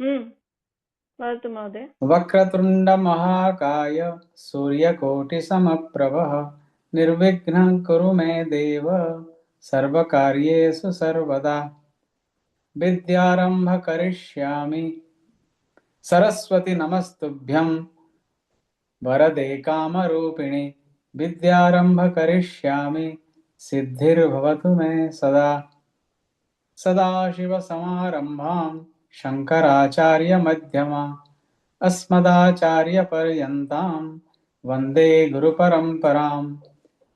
वदतु महोदय। वक्रतुंड महाकाय सूर्यकोटिसमप्रभः निर्विघ्नं कुरु मे देव सर्वकार्येषु सर्वदा। विद्यारंभ करिष्यामि सरस्वती नमस्तुभ्यं वरदे कामरूपिणि। विद्यारंभ करिष्यामि सिद्धिर्भवतु मे सदा। सदाशिवसमारम्भां शङ्कराचार्यमध्यमाम् अस्मदाचार्यपर्यन्तां वन्दे गुरुपरम्पराम्।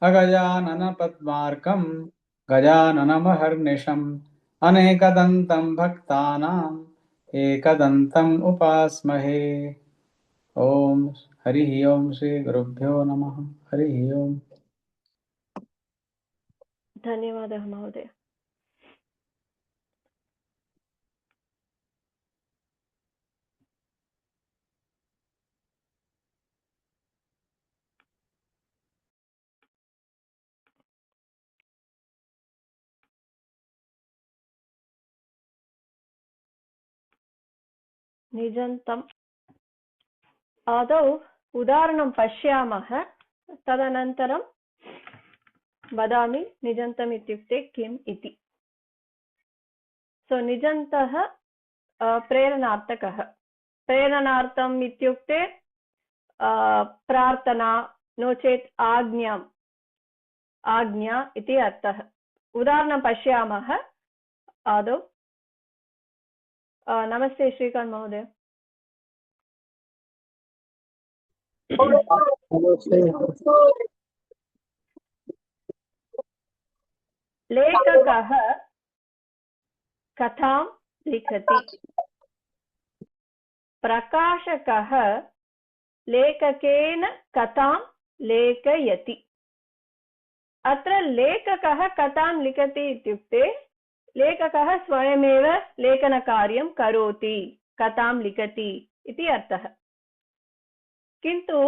अगजाननपद्मार्कं गजाननमहर्निशम् अनेकदन्तं भक्तानाम् एकदन्तम् उपास्महे। ओम हरिः ओम श्री गुरुभ्यो नमः। हरिः ओम। धन्यवादः महोदय। निजन्तम् आदौ उदाहरणं पश्यामः, तदनन्तरं वदामि निजन्तम् इत्युक्ते किम् इति। सो निजन्तः प्रेरणार्थकः। प्रेरणार्थम् इत्युक्ते प्रार्थना नो चेत् आज्ञा इति अर्थः। उदाहरणं पश्यामः आदौ। नमस्ते श्रीकांत महोदय। लेखकः कथां लिखति। प्रकाशकः लेखकेन कथां लेखयति। अत्र लेखकः कथां लिखति इत्युक्ते लेखकः स्वयमेव लेखनकार्यं करोति, कथां लिखति इति अर्थः। किन्तु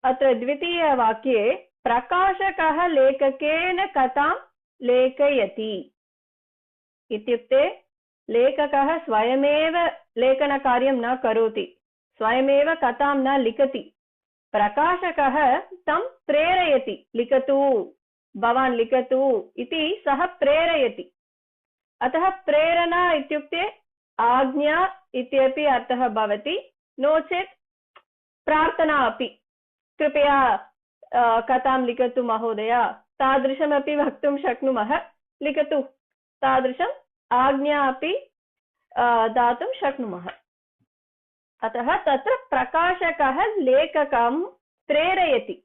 अत्र द्वितीयवाक्ये प्रकाशकः लेखकेन कथां लेखयति इत्युक्ते लेखकः स्वयमेव लेखनकार्यं न करोति, स्वयमेव कथां न लिखति। प्रकाशकः तं प्रेरयति, लिखतु भवान् लिखतु इति सः प्रेरयति। अतः प्रेरणा इत्युक्ते आज्ञा इत्यपि अर्थः भवति, नो चेत् प्रार्थना अपि। कृपया कथां लिखतु महोदय, तादृशमपि वक्तुं शक्नुमः। लिखतु तादृशम् आज्ञा अपि दातुं शक्नुमः। अतः तत्र प्रकाशकः लेखकं प्रेरयति,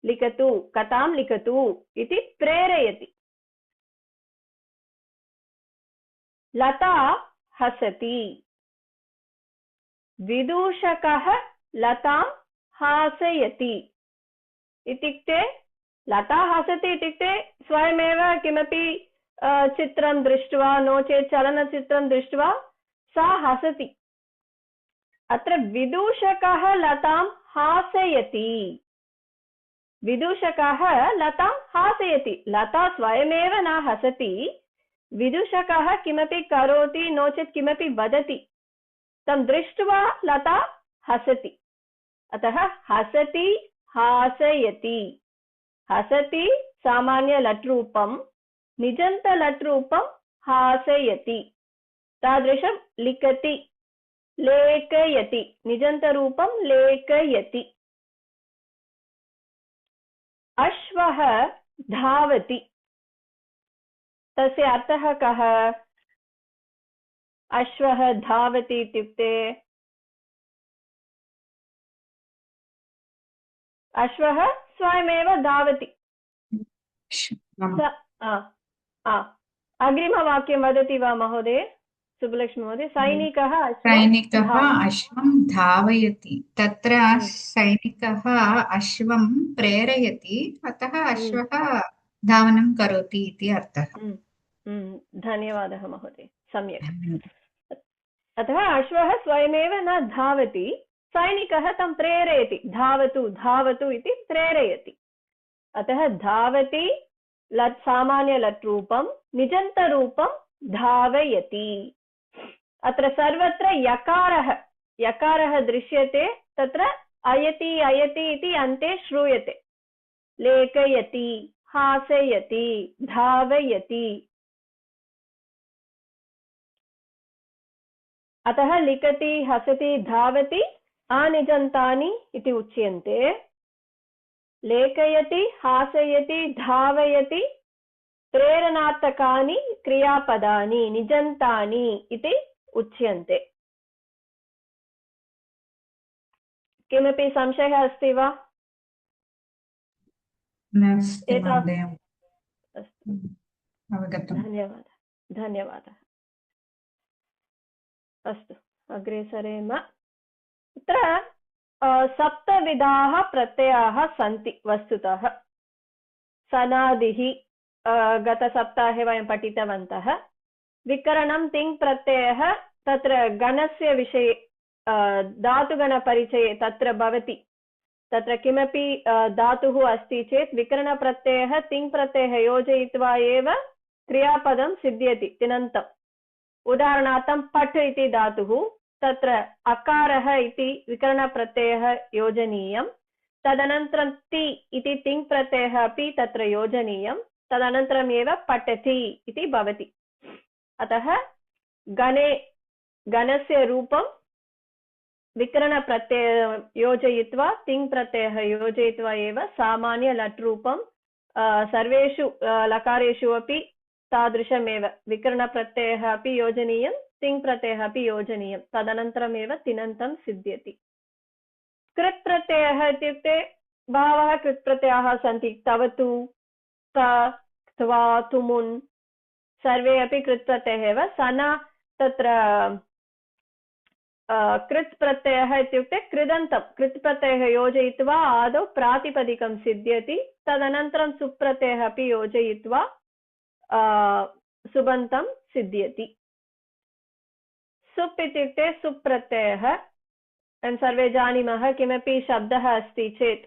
लिखतु कथां लिखतु इति प्रेरयति। लता हसति। विदूषकः लतां हासयति इत्युक्ते लता हसति इत्युक्ते स्वयमेव किमपि चित्रं दृष्ट्वा नो चेत् चलनचित्रं दृष्ट्वा सा हसति। अत्र विदूषकः लतां हासयति। विदूषकः लतां हासयति, लता स्वयमेव न हसति। विदूषकः किमपि करोति नो चेत् किमपि वदति, तं दृष्ट्वा लता हसति। अतः हसति हासयति। हसति सामान्य लट् रूपं, निजन्त लट् रूपं हासयति। तादृशं लिखति, लेखयति, निजन्त रूपं लेखयति। अश्वः धावति। तस्य अर्थः कः? अश्वः धावति इत्युक्ते अश्वः स्वयमेव धावति। अग्रिमवाक्यं वदति वा महोदय? सुब्बलक्ष्मी महोदय। सैनिकः अश्वं धावयति। तत्र सैनिकः अश्वं प्रेरयति, अतः अश्वः धावनं करोति इति अर्थः। धन्यवादः महोदय, सम्यक्। अतः अश्वः स्वयमेव न धावति, सैनिकः तं प्रेरयति, धावतु धावतु इति प्रेरयति। अतः धावति लट् सामान्य लट् रूपं, निजन्तरूपं धावयति। अत्र सर्वत्र यकारः दृश्यते, तत्र अयति अयति इति अन्ते श्रूयते। लेखयति, हासयति, धावयति। अतः लिखति, हसति, धावति अनिजन्तानि इति उच्यन्ते। लेखयति, हासयति, धावयति प्रेरणार्थकानि क्रियापदानि निजन्तानि इति उच्यन्ते। किमपि संशयः अस्ति वा? नास्ति एतावत् महोदय। अस्तु, अवगतम्। धन्यवादः। अस्तु, अग्रे सरेम। अत्र 7 विधाः प्रत्ययाः सन्ति वस्तुतः। सनादिः गतसप्ताहे वयं पठितवन्तः। विकरणं तिङ् प्रत्ययः तत्र गणस्य विषये धातुगणपरिचये तत्र भवति। तत्र किमपि धातुः अस्ति चेत् विकरणप्रत्ययः तिङ् प्रत्ययः योजयित्वा एव क्रियापदं सिद्ध्यति तिङन्तम्। उदाहरणार्थं पठ् इति धातुः, तत्र अकारः इति विकरणप्रत्ययः योजनीयं। तदनन्तरं ति इति तिङ् प्रत्ययः अपि तत्र योजनीयं। तदनन्तरम् एव पठति इति भवति। अतः गणस्य रूपं विकरणप्रत्ययः योजयित्वा तिङ् प्रत्ययः योजयित्वा एव सामान्य लट् रूपं सर्वेषु लकारेषु अपि तादृशमेव विकरणप्रत्ययः अपि योजनीयं, तिङ् प्रत्ययः अपि योजनीयं। तदनन्तरमेव तिङन्तं सिद्ध्यति। कृत् प्रत्ययः इत्युक्ते बहवः कृत् प्रत्ययाः सन्ति। तवतु, त, त्वा, तुमुन् सर्वे अपि कृत् प्रत्ययः एव। सना तत्र कृत् प्रत्ययः इत्युक्ते कृदन्तं कृत् प्रत्ययः योजयित्वा आदौ प्रातिपदिकं सिद्ध्यति। तदनन्तरं सुप्रत्ययः अपि योजयित्वा सुबन्तं सिद्ध्यति। सुप् इत्युक्ते सुप्रत्ययः। सर्वे जानीमः, किमपि शब्दः अस्ति चेत्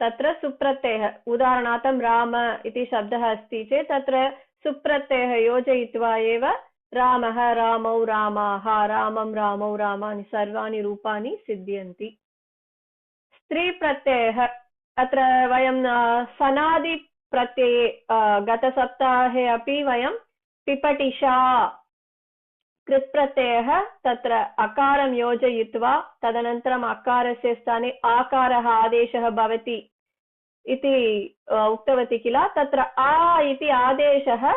तत्र सुप्रत्ययः, उदाहरणार्थं राम इति शब्दः अस्ति चेत् तत्र सुप्रत्ययः योजयित्वा एव रामः, रामौ, रामाः, रामं, रामौ, रामानि सर्वाणि रूपाणि सिद्ध्यन्ति। स्त्री प्रत्ययः अत्र वयं सनादि प्रत्यये गतसप्ताहे अपि वयं पिपठिषा कृत् प्रत्ययः तत्र अकारं योजयित्वा तदनन्तरम् अकारस्य स्थाने आकारः आदेशः भवति इति उक्तवती किल। तत्र आ इति आदेशः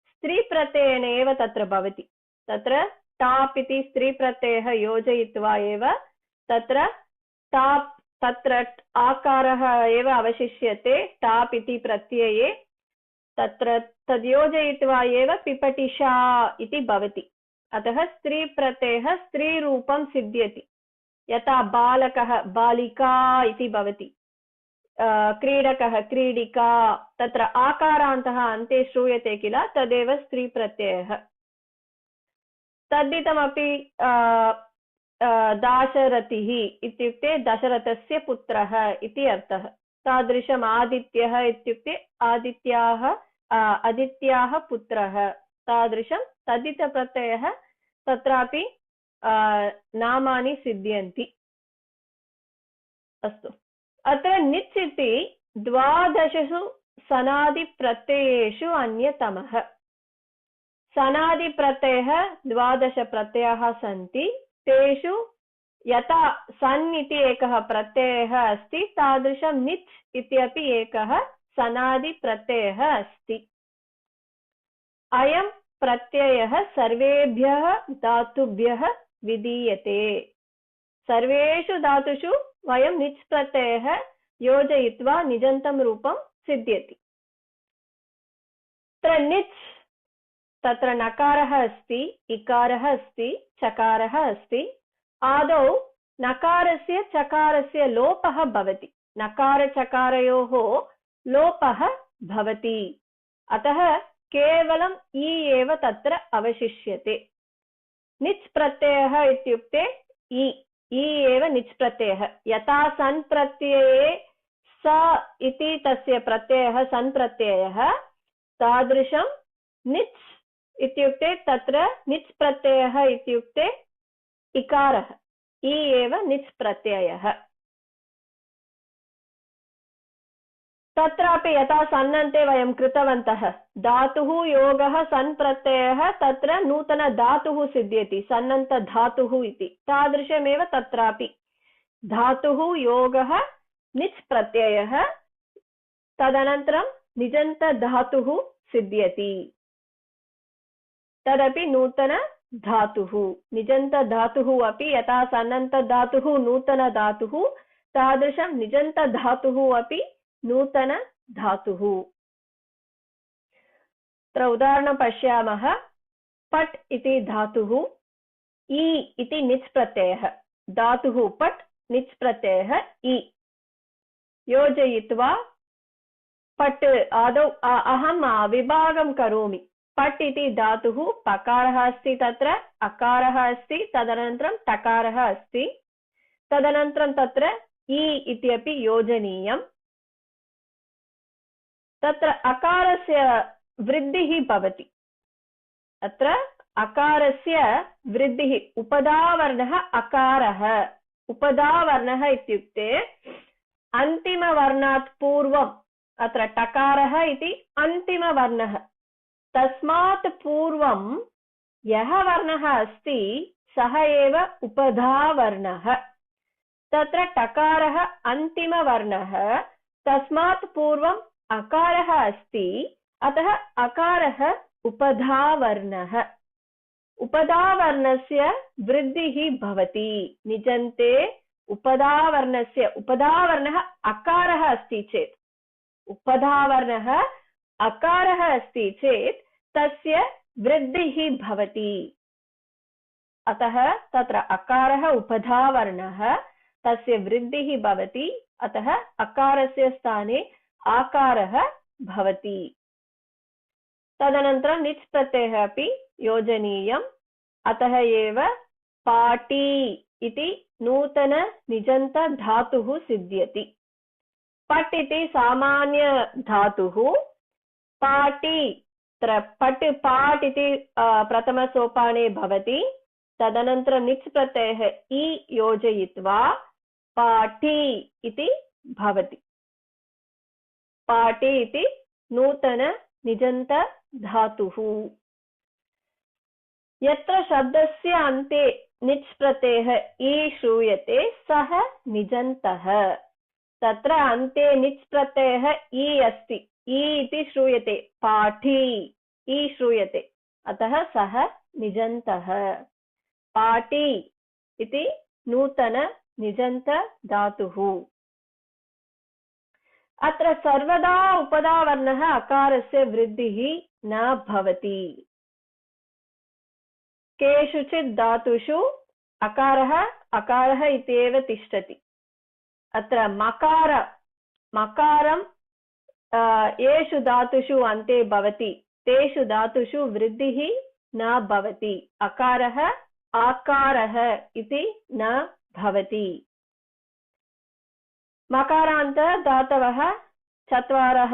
स्त्री प्रत्ययेन एव तत्र भवति। तत्र टाप् इति स्त्री प्रत्ययः योजयित्वा एव तत्र टाप् तत्र आकारः एव अवशिष्यते टाप् इति प्रत्यये। तत्र तद् योजयित्वा एव पिपठिषा इति भवति। अतः स्त्री प्रत्ययः स्त्री रूपं सिद्ध्यति। यथा बालकः बालिका इति भवति, क्रीडकः क्रीडिका, तत्र आकारान्तः अन्ते श्रूयते किल, तदेव स्त्री प्रत्ययः। तद्धितमपि दाशरथिः इत्युक्ते दशरथस्य पुत्रः इति अर्थः। तादृशम् आदित्यः इत्युक्ते आदित्याः पुत्रः। तादृशं तद्धितप्रत्ययः तत्रापि नामानि सिद्ध्यन्ति। अस्तु, अत्र निच् इति 12 सनादिप्रत्ययेषु अन्यतमः। सनादिप्रत्ययः 12 प्रत्ययाः सन्ति। तेषु यथा सन् इति एकः प्रत्ययः अस्ति, तादृशं निच् इत्यपि एकः सनादिप्रत्ययः अस्ति। अयं प्रत्ययः सर्वेभ्यः धातुभ्यः विधीयते। सर्वेषु धातुषु वयं निच् प्रत्ययः योजयित्वा निजन्तं रूपं सिद्ध्यति। तत्र निच् तत्र नकारः अस्ति, इकारः अस्ति, चकारः अस्ति। आदौ नकारस्य चकारस्य लोपः भवति। नकारचकारयोः लोपः भवति। अतः केवलम् इ एव तत्र अवशिष्यते। निच् प्रत्ययः इत्युक्ते इ एव निच् प्रत्ययः। यथा सन् प्रत्यये स इति तस्य प्रत्ययः सन् प्रत्ययः, तादृशं निच् इत्युक्ते तत्र निच् प्रत्ययः इत्युक्ते इकारः, इ एव निच् प्रत्ययः। तत्रापि यथा सन्नन्ते वयं कृतवन्तः, धातुः योगः सन् प्रत्ययः, तत्र नूतन धातुः सिद्ध्यति, सन्नन्त धातुः इति। तादृशमेव तत्रापि धातुः योगः निच् प्रत्ययः, तदनन्तरं निजन्त धातुः सिद्ध्यति, तदपि नूतन धातुः। निजन्त धातुः अपि यथा सन्नन्त धातुः नूतन धातुः, तादृशं निजन्त धातुः अपि नूतन धातुः। अत्र उदाहरणं पश्यामः। पट् इति धातुः, इ इति निच् प्रत्ययः, धातुः पट्, निच् प्रत्ययः इ। योजयित्वा पट् आदौ अहं विभागं करोमि। पट् इति धातुः पकारः अस्ति, तत्र अकारः अस्ति, तदनन्तरं टकारः अस्ति, तदनन्तरं तत्र इ इत्यपि योजनीयम्। तत्र अकारस्य वृद्धिः भवति। अत्र अकारस्य वृद्धिः, उपधावर्णः अकारः। उपधावर्णः इत्युक्ते अन्तिमवर्णात् पूर्वम्, अत्र टकारः इति अन्तिमवर्णः, तस्मात् पूर्वं यः वर्णः अस्ति सः एव उपधावर्णः। तत्र टकारः अन्तिमवर्णः, तस्मात् पूर्वम् अकारः अस्ति, अतः अकारः उपधावर्णः। उपधावर्णस्य वृद्धिः भवति। निजन्ते उपधावर्णस्य, उपधावर्णः अकारः अस्ति चेत्, उपधावर्णः अकारः अस्ति चेत् तस्य वृद्धिः भवति। अतः तत्र अकारः उपधावर्णः, तस्य वृद्धिः भवति, अतः अकारस्य स्थाने आकारः भवति। तदनन्तरं निच् प्रत्ययः अपि योजनीयम्। अतः एव पाटी इति नूतन निजन्त धातुः सिद्ध्यति। पट् इति सामान्य धातुः, पाटी पट् पाट् इति प्रथमसोपाने भवति। तदनन्तरं निच् प्रत्ययः इ योजयित्वा पाटी इति भवति। पाटी इति नूतन निजन्त धातुः। यत्र शब्दस्य अन्ते निच् प्रत्ययः इ श्रूयते सः निजन्तः। तत्र अन्ते निच् प्रत्ययः इ अस्ति, इ इति श्रूयते, पाठी इ श्रूयते, अतः सः निजन्तः। पाटी इति नूतन निजन्त धातुः। अत्र सर्वदा उपधावर्णः अकारस्य वृद्धिः न भवति। केषुचित् धातुषु अकारः इत्येव तिष्ठति। अत्र मकारं येषु धातुषु अन्ते भवति तेषु धातुषु वृद्धिः न भवति। अकारः आकारः इति न भवति। मकारान्त धातवः चत्वारः,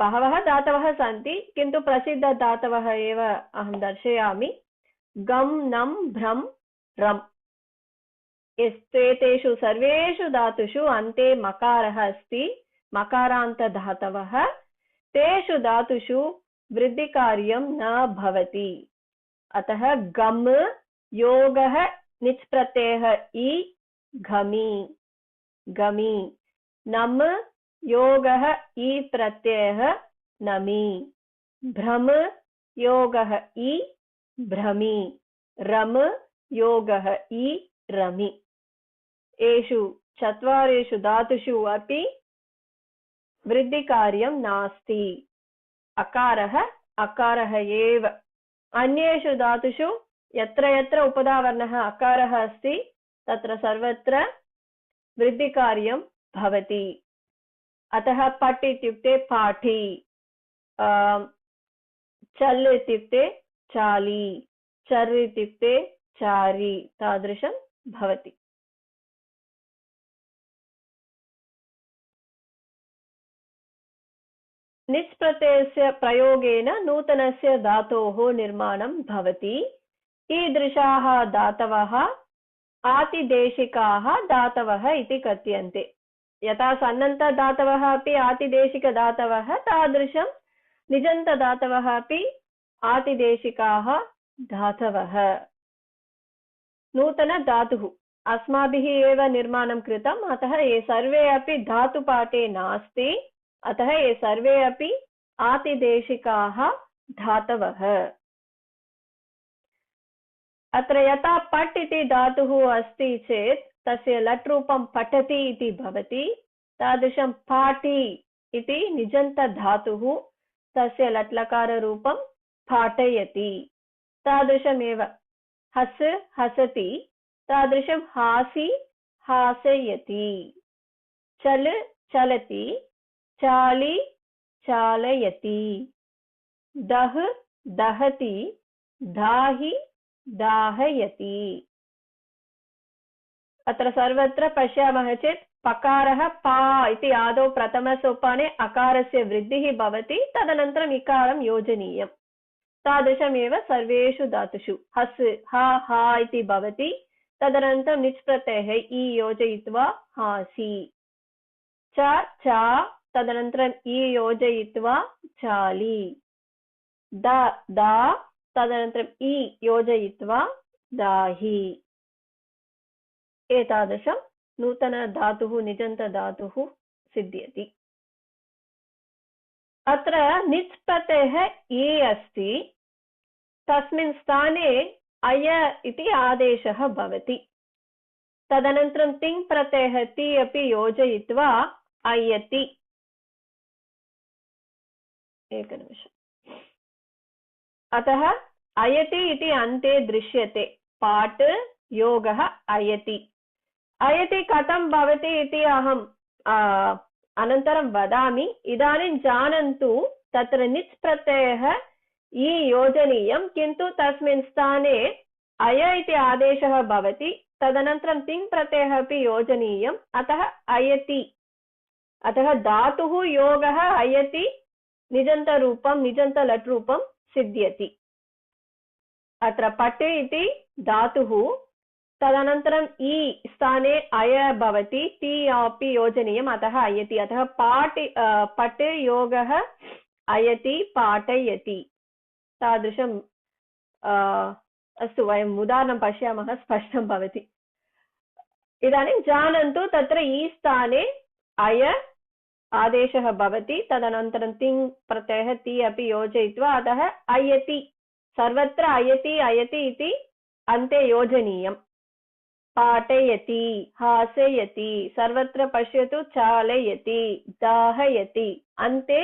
बहवः धातवः सन्ति, किन्तु प्रसिद्धधातवः एव अहं दर्शयामि। गम, नम, भ्रम, रम। एतेषु सर्वेषु धातुषु अन्ते मकारः अस्ति, मकारान्तधातवः। तेषु धातुषु वृद्धिकार्यं न भवति। अतः गम योगः निच् प्रत्ययः इ, घमि, गमि। नम योगः इ प्रत्ययः नमि। भ्रम योगः इ, भ्रमि। रम योगः इ, रमि। एषु चत्वारेषु धातुषु अपि वृद्धिकार्यं नास्ति। अकारः एव। अन्येषु धातुषु यत्र यत्र उपधावर्णः अकारः अस्ति तत्र सर्वत्र वृद्धिकार्यं भवति। अतः पट् इत्युक्ते पाठी, चल् इत्युक्ते चाली, चर् इत्युक्ते चारि, तादृशं भवति। निच् प्रत्ययस्य प्रयोगेन नूतनस्य धातोः निर्माणं भवति। ईदृशाः धातवः आतिदेशिकाः धातवः इति कथ्यन्ते। यथा सन्नन्तधातवः अपि आतिदेशिकधातवः, तादृशं निजन्तधातवः अपि आतिदेशिकाः धातवः। नूतनधातुः अस्माभिः एव निर्माणं कृतम्, अतः ये सर्वे अपि धातुपाठे नास्ति, अतः ये सर्वे अपि आतिदेशिकाः धातवः। अत्र यथा पट् इति धातुः अस्ति चेत् तस्य लट् रूपं पठति इति भवति, तादृशं पाठि इति निजन्तधातुः तस्य लट् लकाररूपं पाठयति। तादृशमेव हस् हसति, तादृशं हासि हासयति, चल चलति, चालि चालयति, दह दहति, दाहि दाहयति। अत्र सर्वत्र पश्यामः चेत् पकारः पा इति आदौ प्रथमसोपाने अकारस्य वृद्धिः भवति, तदनन्तरम् इकारं योजनीयम्। तादृशमेव सर्वेषु धातुषु हस् हा हा इति भवति, तदनन्तरं निच् प्रत्ययः इ योजयित्वा हासि, च चा, तदनन्तरम् इ योजयित्वा चालि, द दा, तदनन्तरम् इ योजयित्वा दाहि। एतादृशं नूतनधातुः निजन्तधातुः सिद्ध्यति। अत्र निच् प्रत्ययः ये अस्ति, तस्मिन् स्थाने अय इति आदेशः भवति। तदनन्तरं तिङ् प्रत्ययः ति अपि योजयित्वा अयति। एकनिमिषम्। अतः अयति इति अन्ते दृश्यते, पाठ योगः अयति। अयति कथं भवति इति अहं अनन्तरं वदामि। इदानीं जानन्तु, तत्र निच् प्रत्ययः इ योजनीयं, किन्तु तस्मिन् स्थाने अय इति आदेशः भवति, तदनन्तरं तिङ् प्रत्ययः अपि योजनीयम्, अतः अयति। अतः धातुः योगः अयति, निजन्तरूपं निजन्तलट् रूपं सिद्ध्यति। अत्र पट् इति धातुः, तदनन्तरम् इ स्थाने अय भवति, ति अपि योजनीयम्, अतः अयति। अतः पट् योगः अयति पाठयति। तादृशं अस्तु, वयम् उदाहरणं पश्यामः, स्पष्टं भवति। इदानीं जानन्तु, तत्र इ स्थाने अय आदेशः भवति, तदनन्तरं तिङ् प्रत्ययः ति अपि योजयित्वा, अतः अयति। सर्वत्र अयति अयति इति अन्ते योजनीयम्। पाठयति, हासयति, सर्वत्र पश्यतु, चालयति, दाहयति, अन्ते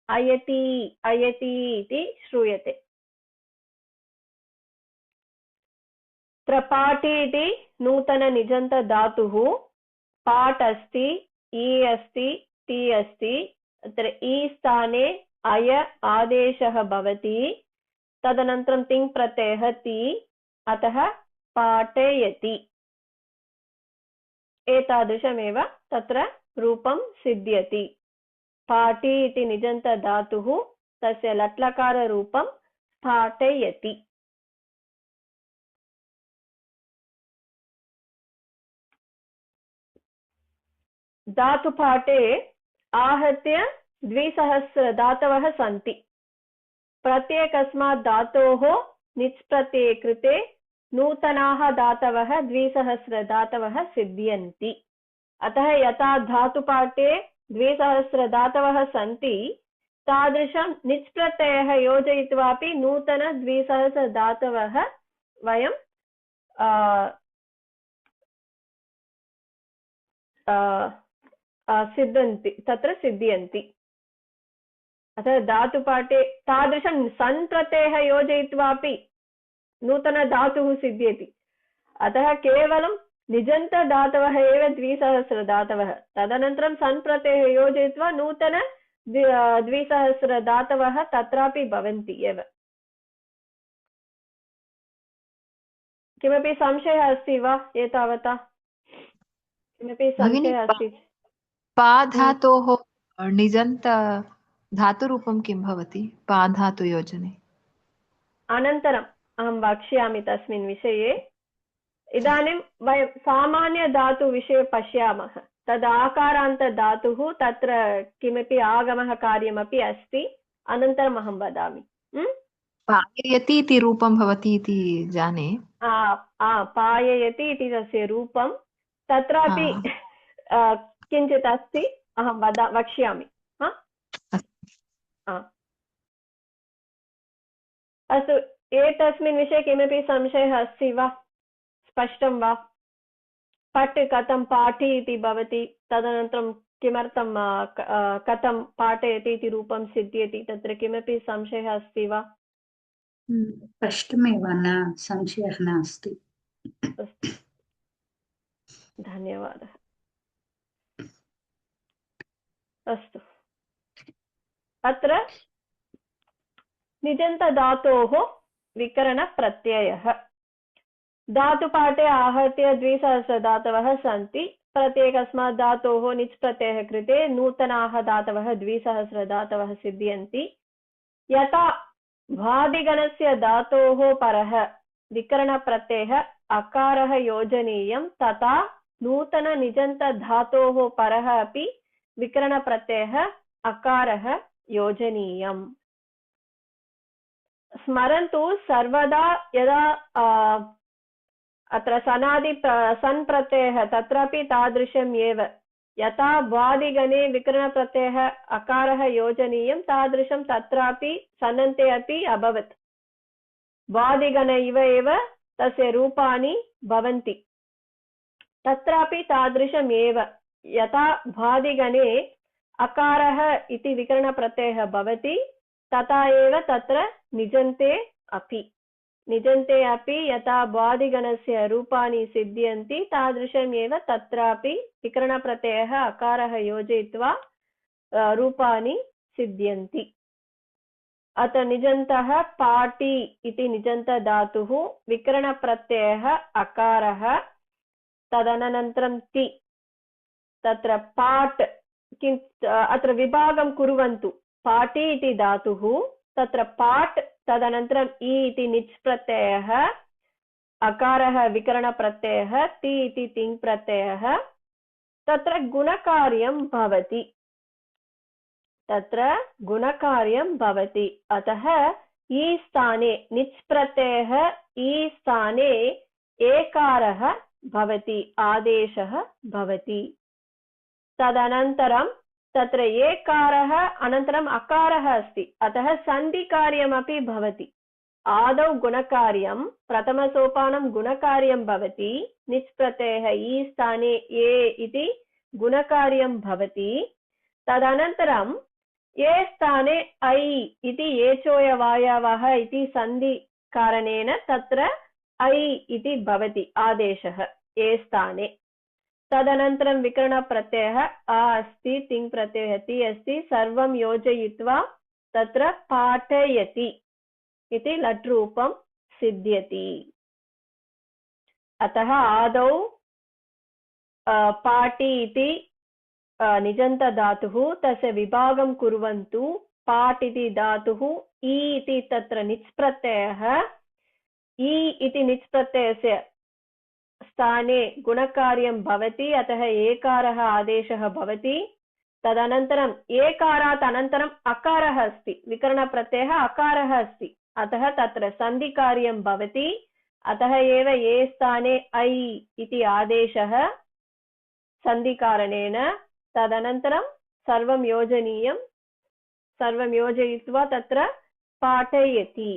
अयति अयति इति श्रूयते। पाठि इति नूतननिजन्तधातुः, पाट् अस्ति, इ अस्ति, ति अस्ति। अत्र इ स्थाने अय आदेशः भवति, तदनन्तरं तिङ् प्रत्ययः ति, अतः पाठयति। एतादृशमेव तत्र रूपं सिद्ध्यति। पाठि इति निजन्तधातुः, तस्य लट्लकाररूपं पाठयति। धातुपाठे आहत्य 2000 धातवः सन्ति। प्रत्येकस्मात् धातोः निच् प्रत्यये कृते नूतनाः धातवः 2000 धातवः सिद्ध्यन्ति। अतः यथा धातुपाठे 2000 धातवः सन्ति, तादृशं निच् प्रत्ययः योजयित्वापि नूतन 2000 धातवः वयं तत्र सिद्ध्यन्ति। अतः धातुपाठे तादृशं सन् प्रत्ययः योजयित्वापि नूतनधातुः सिद्ध्यति। अतः केवलं निजन्तधातवः एव 2000 धातवः, तदनन्तरं सन् प्रत्ययः योजयित्वा नूतन 2000 धातवः तत्रापि भवन्ति एव। किमपि संशयः अस्ति वा एतावता? किमपि संशयः अस्ति? पा धातोः निजन्त धातुरूपं किं भवति पाधातुयोजने? अनन्तरम् अहं वक्ष्यामि तस्मिन् विषये। इदानीं वयं सामान्यधातुविषये पश्यामः। तद् आकारान्तधातुः, तत्र किमपि आगमः कार्यमपि अस्ति। अनन्तरम् अहं वदामि। पाययति इति रूपं भवति इति जाने। पाययति इति तस्य रूपं। तत्रापि किञ्चित् अस्ति, अहं वक्ष्यामि। अस्तु, एतस्मिन् विषये किमपि संशयः अस्ति वा? स्पष्टं वा? पट् कथं पाठि इति भवति, तदनन्तरं किमर्थं कथं पाठयति इति रूपं सिद्ध्यति, तत्र किमपि संशयः अस्ति वा? स्पष्टमेव, न संशयः नास्ति। अस्तु, धन्यवादः। अस्तु, अत्र निजन्तधातोः विकरणप्रत्ययः। धातुपाठे आहत्य 2000 धातवः सन्ति। प्रत्येकस्मात् धातोः निच् प्रत्ययः कृते नूतनाः धातवः 2000 धातवः सिद्ध्यन्ति। यथा भादिगणस्य धातोः परः विकरणप्रत्ययः अकारः योजनीयं, तथा नूतननिजन्तधातोः परः अपि विकरणप्रत्ययः अकारः योजनीयम्। स्मरन्तु, सर्वदा यदा अत्र सनादि सन् प्रत्ययः तत्रापि तादृशम् एव। यथा भ्वादिगणे विकरणप्रत्ययः अकारः योजनीयं, तादृशं तत्रापि सन्नन्ते अपि अभवत्। भ्वादिगण इव एव तस्य रूपाणि भवन्ति। तत्रापि तादृशमेव। यथा भ्वादिगणे अकारः इति विकरणप्रत्ययः भवति, तथा एव तत्र निजन्ते अपि यथा भ्वादिगणस्य रूपाणि सिद्ध्यन्ति, तादृशमेव तत्रापि विकरणप्रत्ययः अकारः योजयित्वा रूपाणि सिद्ध्यन्ति। अत्र निजन्तः पाटि इति निजन्तधातुः, विकरणप्रत्ययः अकारः, तदनन्तरं ति, तत्र पाट्। अत्र विभागं कुर्वन्तु। पाटि इति धातुः, तत्र पाट्, तदनन्तरम् इ इति निच् प्रत्ययः, अकारः विकरणप्रत्ययः, ति इति तिङ् प्रत्ययः। तत्र गुणकार्यं भवति। अतः इ स्थाने निच् प्रत्ययः, इ स्थाने एकारः भवति, आदेशः भवति। तदनन्तरं तत्र एकारः अनन्तरम् अकारः अस्ति, अतः सन्धिकार्यमपि भवति। आदौ गुणकार्यं, प्रथमसोपानं गुणकार्यं भवति। निच् प्रत्ययः इ स्थाने ए इति गुणकार्यं भवति। तदनन्तरं ए स्थाने ऐ इति एचोयवायवः इति सन्धिकारणेन तत्र ऐ इति भवति, आदेशः ए स्थाने। तदनन्तरं विकरणप्रत्ययः अ अस्ति, तिङ् प्रत्ययः ति अस्ति, सर्वं योजयित्वा तत्र पाठयति इति लट् रूपं सिद्ध्यति। अतः आदौ पाटि इति निजन्तधातुः, तस्य विभागं कुर्वन्तु। पाट् इति धातुः, इ इति तत्र निच् प्रत्ययः, इ इति निच् प्रत्ययस्य स्थाने गुणकार्यं भवति, अतः एकारः आदेशः भवति। तदनन्तरम् एकारात् अनन्तरम् अकारः अस्ति, विकरणप्रत्ययः अकारः अस्ति, अतः तत्र सन्धिकार्यं भवति। अतः एव ए स्थाने ऐ इति आदेशः सन्धिकारणेन। तदनन्तरं सर्वं योजनीयं, सर्वं योजयित्वा तत्र पाठयति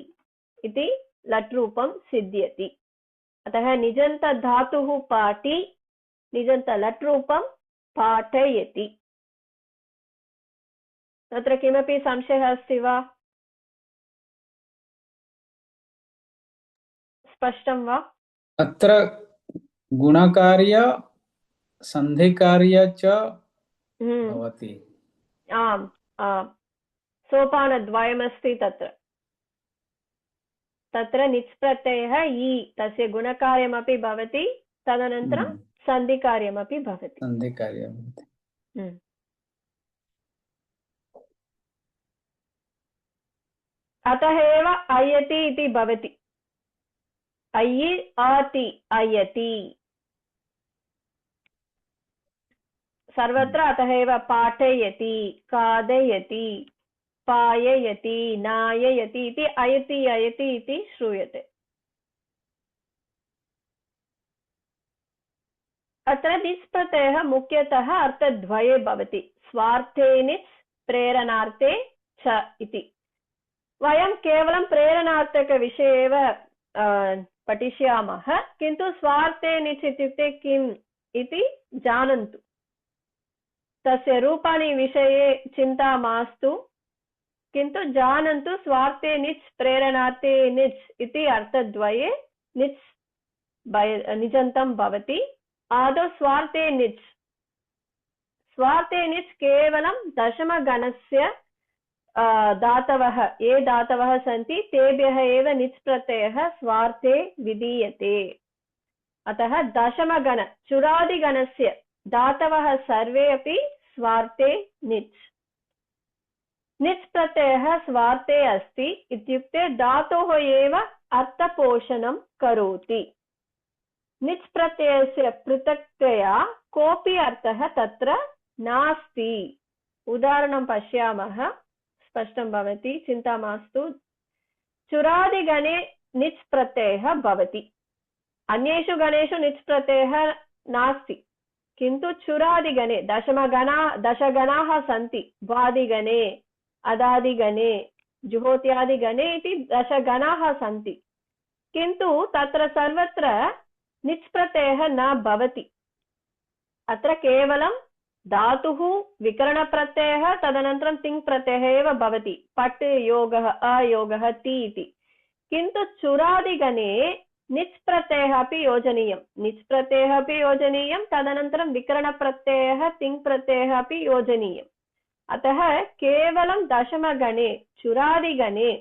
इति लट् रूपं सिद्ध्यति। अतः निजन्तधातुः पाटि, निजन्त लट् रूपं पाठयति। तत्र किमपि संशयः अस्ति वा? स्पष्टं वा? अत्र गुणकार्य सन्धिकार्य च भवति। आम् आम्, सोपानद्वयमस्ति तत्र। तत्र निच् प्रत्ययः इ, तस्य गुणकार्यमपि भवति, तदनन्तरं सन्धिकार्यमपि भवति। अतः एव अयति इति भवति। अयि आति अयति सर्वत्र अतः एव पाठयति खादयति पाययति नाययति इति अयति अयति इति श्रूयते। अत्र निच् प्रत्ययः मुख्यतः अर्थद्वये भवति, स्वार्थे निच् प्रेरणार्थे च इति। वयं केवलं प्रेरणार्थकविषये एव पठिष्यामः, किन्तु स्वार्थे निच् इत्युक्ते किम् इति जानन्तु। तस्य रूपाणि विषये चिन्ता मास्तु, किन्तु जानन्तु स्वार्थे निच् प्रेरणार्थे निच् इति अर्थद्वये निच् निजन्तं भवति। आदौ स्वार्थे निच् केवलं दशमगणस्य धातवः ये धातवः सन्ति तेभ्यः एव निच् प्रत्ययः स्वार्थे विधीयते। अतः दशमगण चुरादिगणस्य धातवः सर्वे अपि स्वार्थे निच्। निच् प्रत्ययः स्वार्थे अस्ति इत्युक्ते धातोः एव अर्थपोषणं करोति। निच् प्रत्ययस्य पृथक्तया कोऽपि अर्थः तत्र नास्ति। उदाहरणं पश्यामः, स्पष्टं भवति, चिन्ता मास्तु। चुरादिगणे निच् प्रत्ययः भवति, अन्येषु गणेषु निच् प्रत्ययः नास्ति, किन्तु चुरादिगणे दशगणाः सन्ति। द्वादिगणे अदादिगणे जुहोत्यादिगणे इति दशगणाः सन्ति, किन्तु तत्र सर्वत्र निच् प्रत्ययः न भवति। अत्र केवलं धातुः विकरणप्रत्ययः तदनन्तरं तिङ् प्रत्ययः एव भवति, पट् योगः अयोगः ति इति। किन्तु चुरादिगणे निच् प्रत्ययः अपि योजनीयं, निच् प्रत्ययः अपि योजनीयं, तदनन्तरं विकरणप्रत्ययः तिङ् प्रत्ययः अपि योजनीयम्। अतः केवलं दशमगणे चुरादिगणे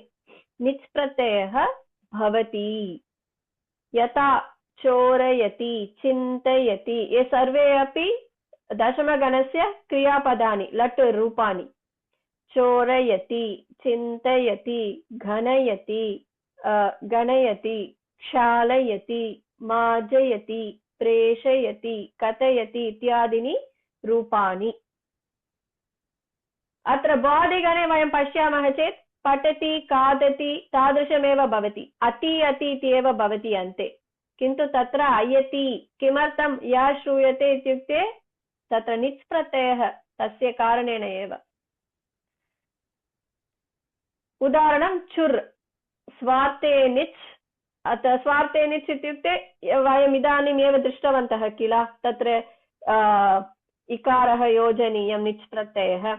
निच् प्रत्ययः भवति। यथा चोरयति चिन्तयति, ये सर्वे अपि दशमगणस्य क्रियापदानि लट् रूपाणि। चोरयति चिन्तयति घनयति गणयति क्षालयति मार्जयति प्रेषयति कथयति इत्यादीनि रूपाणि। अत्र भ्वादिगणे वयं पश्यामः चेत् पठति खादति तादृशमेव भवति, अति अति इत्येव भवति अन्ते। किन्तु तत्र अयति किमर्थं या श्रूयते इत्युक्ते तत्र निच् प्रत्ययः तस्य कारणेन एव। उदाहरणं चुर् स्वार्थे निच्। अतः स्वार्थे निच् इत्युक्ते वयम् इदानीमेव दृष्टवन्तः किल, तत्र इकारः योजनीयं निच् प्रत्ययः।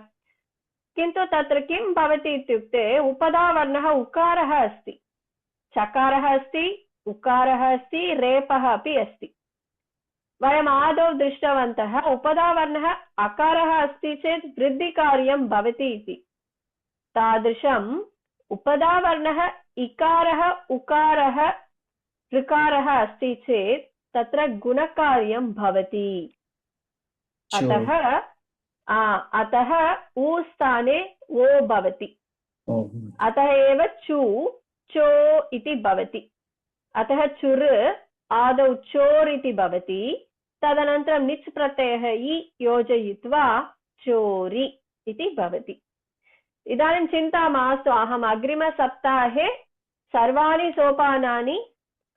किन्तु तत्र किं भवति इत्युक्ते उपधावर्णः उकारः अस्ति, चकारः अस्ति, उकारः अस्ति, रेपः अपि अस्ति। वयम् आदौ दृष्टवन्तः उपधावर्णः अकारः अस्ति चेत् वृद्धिकार्यं भवति इति। तादृशम् उपधावर्णः इकारः उकारः ऋकारः अस्ति चेत् तत्र गुणकार्यं भवति। अतः उ स्थाने ओ भवति, अतः एव चु चो इति भवति। अतः चुर् आदौ चोर् इति भवति, तदनन्तरं निच् प्रत्ययः इ योजयित्वा चोरि इति भवति। इदानीं चिन्ता मास्तु, अहम् अग्रिमसप्ताहे सर्वाणि सोपानानि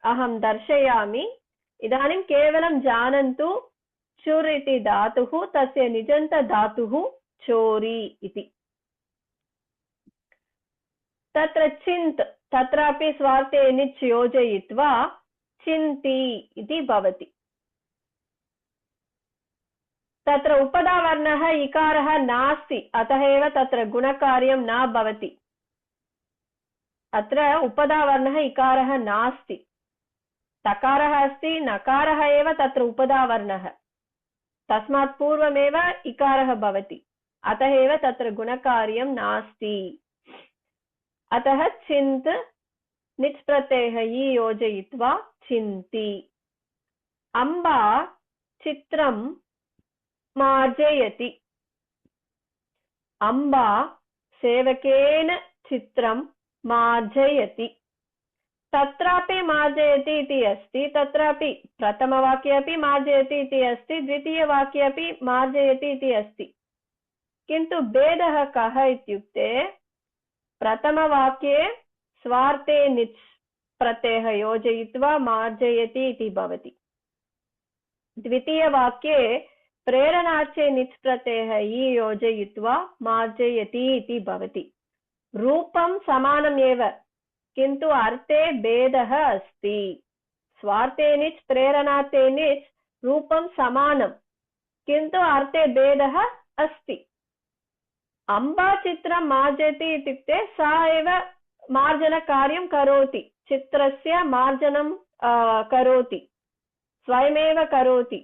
अहं दर्शयामि। इदानीं केवलं जानन्तु चुर् इति धातुः, तस्य निजन्तधातुः चोरि इति। तत्र चिन्त् तत्रापि स्वार्थे निच् योजयित्वा चिन्ति इति भवति। तत्र उपधावर्णः इकारः नास्ति, अतः एव तत्र गुणकार्यं न भवति। अत्र उपधावर्णः इकारः नास्ति, तकारः अस्ति, नकारः एव तत्र उपधावर्णः, तस्मात् पूर्वमेव इकारः भवति, अतः एव तत्र गुणकार्यं नास्ति। अतः चिन्त् निच् प्रत्ययः इ योजयित्वा चिन्ति। अम्बा चित्रं मार्जयति। अम्बा सेवकेन चित्रं मार्जयति। तत्रापि मार्जयति इति अस्ति, तत्रापि प्रथमवाक्ये अपि मार्जयति इति अस्ति, द्वितीयवाक्ये अपि मार्जयति इति अस्ति। किन्तु भेदः कः इत्युक्ते प्रथमवाक्ये स्वार्थे निच् प्रत्ययः योजयित्वा मार्जयति इति भवति। द्वितीयवाक्ये प्रेरणार्थे निच् प्रत्ययः इ योजयित्वा मार्जयति इति भवति। रूपं समानम् एव, किन्तु अर्थे भेदः अस्ति। स्वार्थे निच् प्रेरणार्थे निच् रूपं समानं, किन्तु अर्थे भेदः अस्ति। अम्बा चित्रं मार्जयति इत्युक्ते सा एव मार्जनकार्यं करोति, चित्रस्य मार्जनं करोति, स्वयमेव करोति।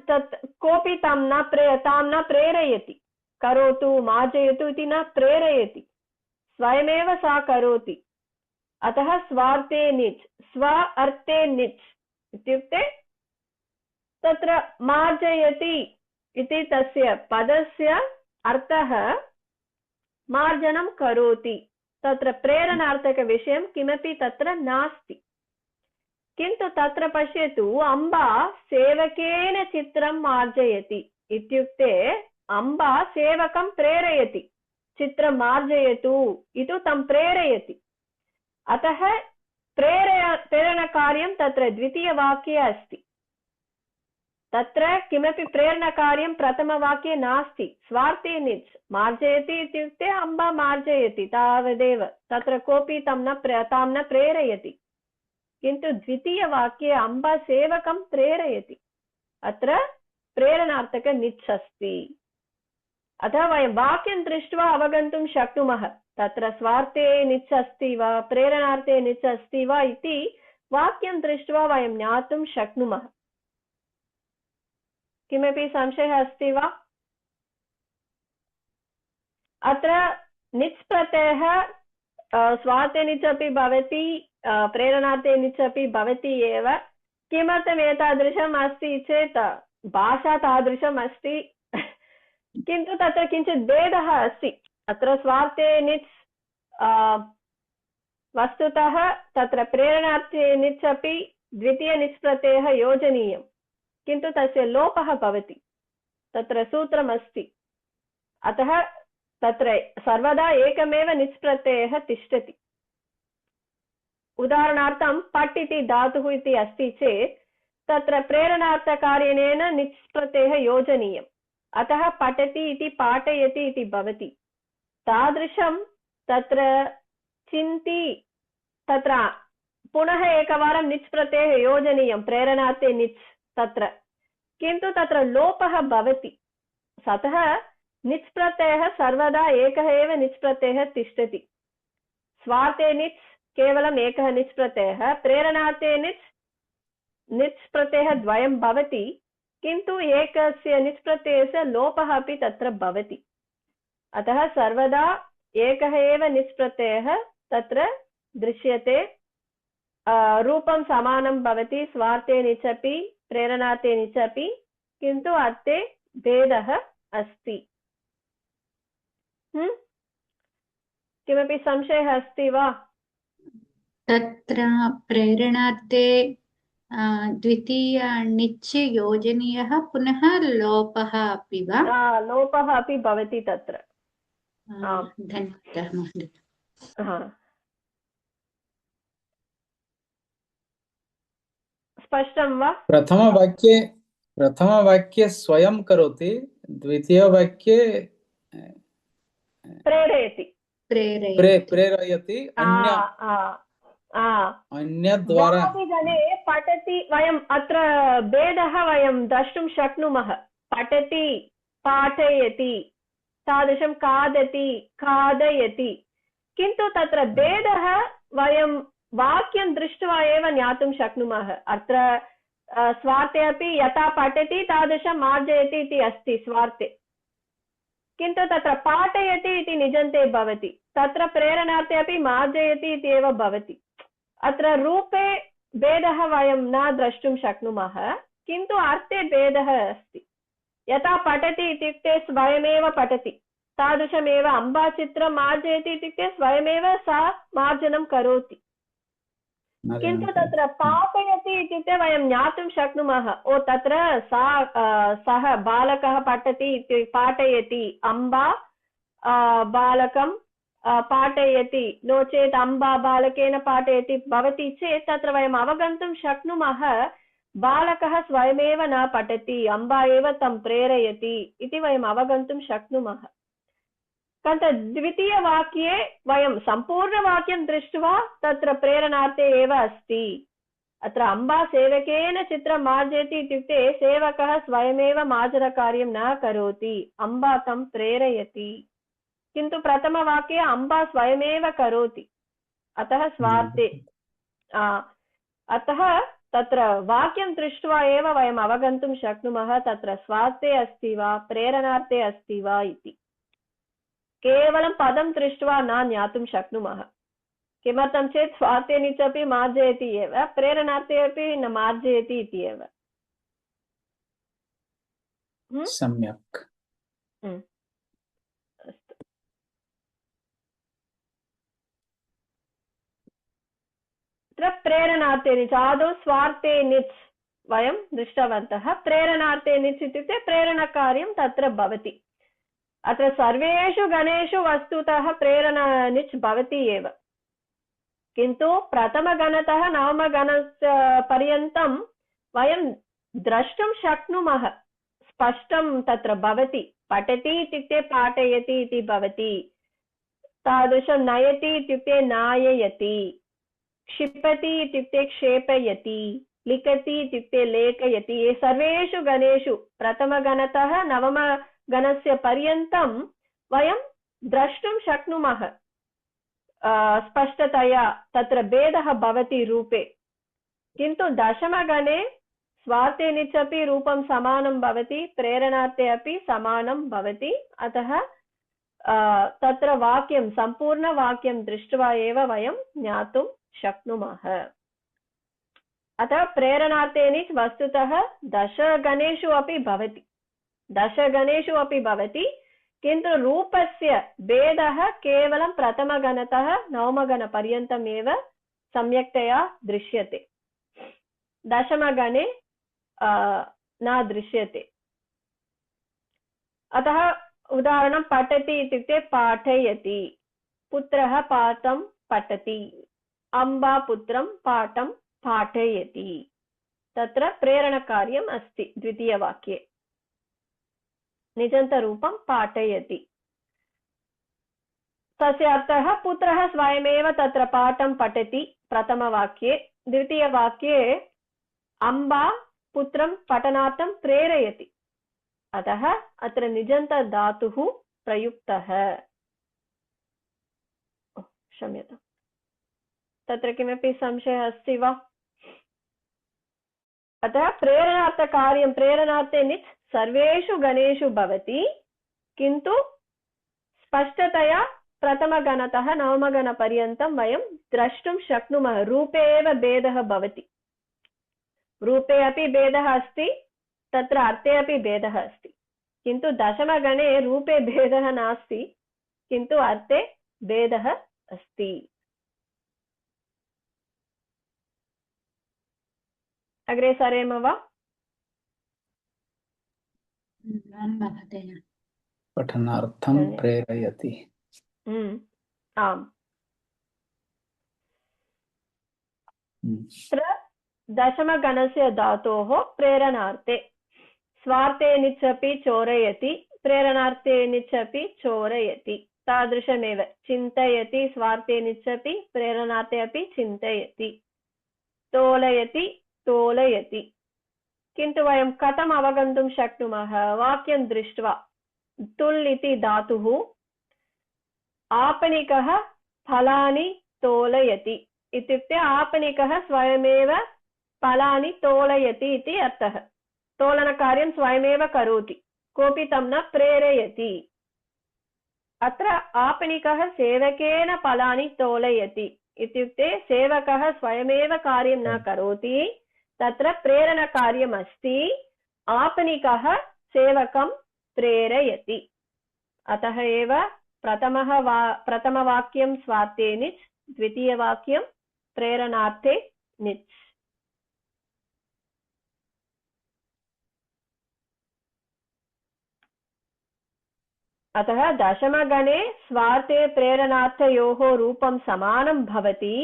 तत् कोऽपि तां न प्रेरयति, करोतु मार्जयतु इति न प्रेरयति, स्वयमेव सा करोति। अतः स्वार्थे निच्, स्व अर्थे निच् इत्युक्ते तत्र मार्जयति इति तस्य पदस्य अर्थः मार्जनं करोति। तत्र प्रेरणार्थकविषयं किमपि तत्र नास्ति। किन्तु तत्र पश्यतु, अम्बा सेवकेन चित्रं मार्जयति इत्युक्ते अम्बा सेवकं प्रेरयति, चित्रं मार्जयतु इति तं प्रेरयति। अतः प्रेरणकार्यं तत्र द्वितीयवाक्ये अस्ति। तत्र किमपि प्रेरणकार्यं प्रथमवाक्ये नास्ति। स्वार्थे निच् मार्जयति इत्युक्ते अम्बा मार्जयति, तावदेव। तत्र कोऽपि तां न प्रेरयति। किन्तु द्वितीयवाक्ये अम्बा सेवकं प्रेरयति। अत्र प्रेरणार्थक निच् अस्ति। अतः वयं वाक्यं दृष्ट्वा अवगन्तुं शक्नुमः तत्र स्वार्थे निच् अस्ति वा प्रेरणार्थे निच् अस्ति वा इति वाक्यं दृष्ट्वा वयं ज्ञातुं शक्नुमः। किमपि संशयः अस्ति वा? अत्र निच् प्रत्ययः स्वार्थे निच् अपि भवति, प्रेरणार्थे निच् अपि भवति एव। किमर्थम् एतादृशम् अस्ति चेत् भाषा तादृशम् अस्ति, किन्तु तत्र किञ्चित् भेदः अस्ति। अत्र स्वार्थे निच् वस्तुतः तत्र प्रेरणार्थे निच् अपि द्वितीय निच् प्रत्ययः योजनीयं, किन्तु तस्य लोपः भवति, तत्र सूत्रमस्ति। अतः तत्र सर्वदा एकमेव निच् प्रत्ययः तिष्ठति। उदाहरणार्थं पट् इति धातुः इति अस्ति चेत् तत्र प्रेरणार्थकार्येण निच् प्रत्ययः योजनीयम्। अतः पठति इति पाठयति इति भवति। तादृशं तत्र चिन्ति तत्र पुनः एकवारं निच् प्रत्ययः योजनीयं, प्रेरणार्थे निच् तत्र, किन्तु तत्र लोपः भवति। अतः निच् प्रत्ययः सर्वदा एकः एव निच् प्रत्ययः तिष्ठति। स्वार्थे निच् केवलम् एकः निच् प्रत्ययः, प्रेरणार्थे निच् प्रत्ययः द्वयं भवति, किन्तु एकस्य निच् प्रत्ययस्य लोपः अपि तत्र भवति। अतः सर्वदा एकः एव निच् प्रत्ययः तत्र दृश्यते। रूपं समानं भवति, स्वार्थे निच् अपि प्रेरणार्थे निच् अपि, किन्तु अर्थे भेदः अस्ति। किमपि संशयः अस्ति वा? तत्र प्रेरणार्थे द्वितीय निच् योजनीयः, पुनः लोपः अपि वा? लोपः अपि भवति तत्र। धन्यवादः महोदय। स्पष्टं वा? प्रथमवाक्ये स्वयं करोति, द्वितीयवाक्ये प्रेरयति, प्रेरयति अन्यद्वारा। जने पठति, वयम् अत्र भेदः वयं द्रष्टुं शक्नुमः। पठति, पाठयति, तादृशं खादति, खादयति, किन्तु तत्र भेदः वयं वाक्यं दृष्ट्वा एव ज्ञातुं शक्नुमः। अत्र स्वार्थे अपि यथा पठति तादृशं मार्जयति इति अस्ति स्वार्थे, किन्तु तत्र पाठयति इति निजन्ते भवति, तत्र प्रेरणार्थे अपि मार्जयति इति एव भवति। अत्र रूपे भेदः वयं न द्रष्टुं शक्नुमः, किन्तु अर्थे भेदः अस्ति। यथा पठति इत्युक्ते स्वयमेव पठति, तादृशमेव अम्बा चित्रं मार्जयति इत्युक्ते स्वयमेव सा मार्जनं करोति। किन्तु तत्र पाठयति इत्युक्ते वयं ज्ञातुं शक्नुमः, ओ तत्र सः बालकः पठति पाठयति, अम्बा बालकं पाठयति, नो चेत् अम्बा बालकेन पाठयति भवति चेत् तत्र वयम् अवगन्तुं शक्नुमः बालकः स्वयमेव न पठति, अम्बा एव तं प्रेरयति इति वयम् अवगन्तुं शक्नुमः। द्वितीयवाक्ये वयं सम्पूर्णवाक्यं दृष्ट्वा तत्र प्रेरणार्थे एव अस्ति। अत्र अम्बा सेवकेन चित्रं मार्जयति इत्युक्ते सेवकः स्वयमेव मार्जनकार्यं न करोति, अम्बा तं प्रेरयति। किन्तु प्रथमवाक्ये अम्बा स्वयमेव करोति, अतः स्वार्थे। अतः तत्र वाक्यं दृष्ट्वा एव वयम् अवगन्तुं शक्नुमः तत्र स्वार्थे अस्ति वा प्रेरणार्थे अस्ति वा इति। केवलं पदं दृष्ट्वा न ज्ञातुं शक्नुमः। किमर्थं चेत् स्वार्थे निच् अपि मार्जयति एव, प्रेरणार्थे अपि न मार्जयति इति एव। सम्यक्। अस्तु, अत्र प्रेरणार्थे निच्, आदौ स्वार्थे निच् वयं दृष्टवन्तः। प्रेरणार्थे निच् इत्युक्ते प्रेरणकार्यं तत्र भवति। अत्र सर्वेषु गणेषु वस्तुतः प्रेरणा निच् भवति एव, किन्तु प्रथमगणतः नवमगणपर्यन्तं वयं द्रष्टुं शक्नुमः, स्पष्टं तत्र भवति। पठति इत्युक्ते पाठयति इति भवति, तादृशं नयति इत्युक्ते नाययति, क्षिपति इत्युक्ते क्षेपयति, लिखति इत्युक्ते लेखयति। सर्वेषु गणेषु प्रथमगणतः नवमगणस्य पर्यन्तं वयं द्रष्टुं शक्नुमः स्पष्टतया, तत्र भेदः भवति रूपे। किन्तु दशमगणे स्वार्थे निच् अपि रूपं समानं भवति, प्रेरणार्थे अपि समानं भवति। अतः तत्र वाक्यं सम्पूर्णवाक्यं दृष्ट्वा एव वयं ज्ञातुं शक्नुमः। अतः प्रेरणार्थे निच् वस्तुतः दशगणेषु अपि भवति, किन्तु रूपस्य भेदः केवलं प्रथमगणतः नवमगणपर्यन्तम् एव सम्यक्तया दृश्यते, दशमगणे न दृश्यते। अतः उदाहरणं पठति इत्युक्ते पाठयति, पुत्रः पाठं पठति, अम्बा पुत्रं पाठं पाठयति। तत्र प्रेरणकार्यम् अस्ति द्वितीयवाक्ये, निजन्तरूपं पाठयति। तस्य अर्थः पुत्रः स्वयमेव तत्र पाठं पठति प्रथमवाक्ये। द्वितीयवाक्ये अम्बा पुत्रं पठनार्थं प्रेरयति, अतः अत्र निजन्तधातुः प्रयुक्तः। क्षम्यताम्, तत्र किमपि संशयः अस्ति वा? अतः प्रेरणार्थकार्यं प्रेरणार्थे निच् सर्वेषु गणेषु भवति, किन्तु स्पष्टतया प्रथमगणतः नवमगणपर्यन्तं वयं द्रष्टुं शक्नुमः। रूपे एव भेदः भवति, रूपे अपि भेदः अस्ति, तत्र अर्थे अपि भेदः अस्ति। किन्तु दशमगणे रूपे भेदः नास्ति, किन्तु अर्थे भेदः अस्ति। अग्रे सरेम वा? पठनार्थं प्रेरयति। आम्, दशमगणस्य धातोः प्रेरणार्थे स्वार्थे निच् अपि चोरयति, प्रेरणार्थे निच् अपि चोरयति। तादृशमेव चिन्तयति, स्वार्थे निच् अपि प्रेरणार्थे अपि चिन्तयति। तोलयति, तोलयति। किन्तु वयं कथम् अवगन्तुं शक्नुमः? वाक्यं दृष्ट्वा। तुल् इति धातुः, आपणिकः फलानि तोलयति इत्युक्ते आपणिकः स्वयमेव फलानि तोलयति इति अर्थः। तोलनकार्यं स्वयमेव करोति, कोऽपि तं न प्रेरयति। अत्र आपणिकः सेवकेन फलानि तोलयति इत्युक्ते सेवकः स्वयमेव कार्यं न करोति, तत्र प्रेरणकार्यम् अस्ति। आपणिकः सेवकं प्रेरयति। अतः एव प्रथमवाक्यं स्वार्थे निच्, द्वितीयवाक्यं प्रेरणार्थे निच्। अतः दशमगणे स्वार्थे प्रेरणार्थयोः रूपं समानं भवति,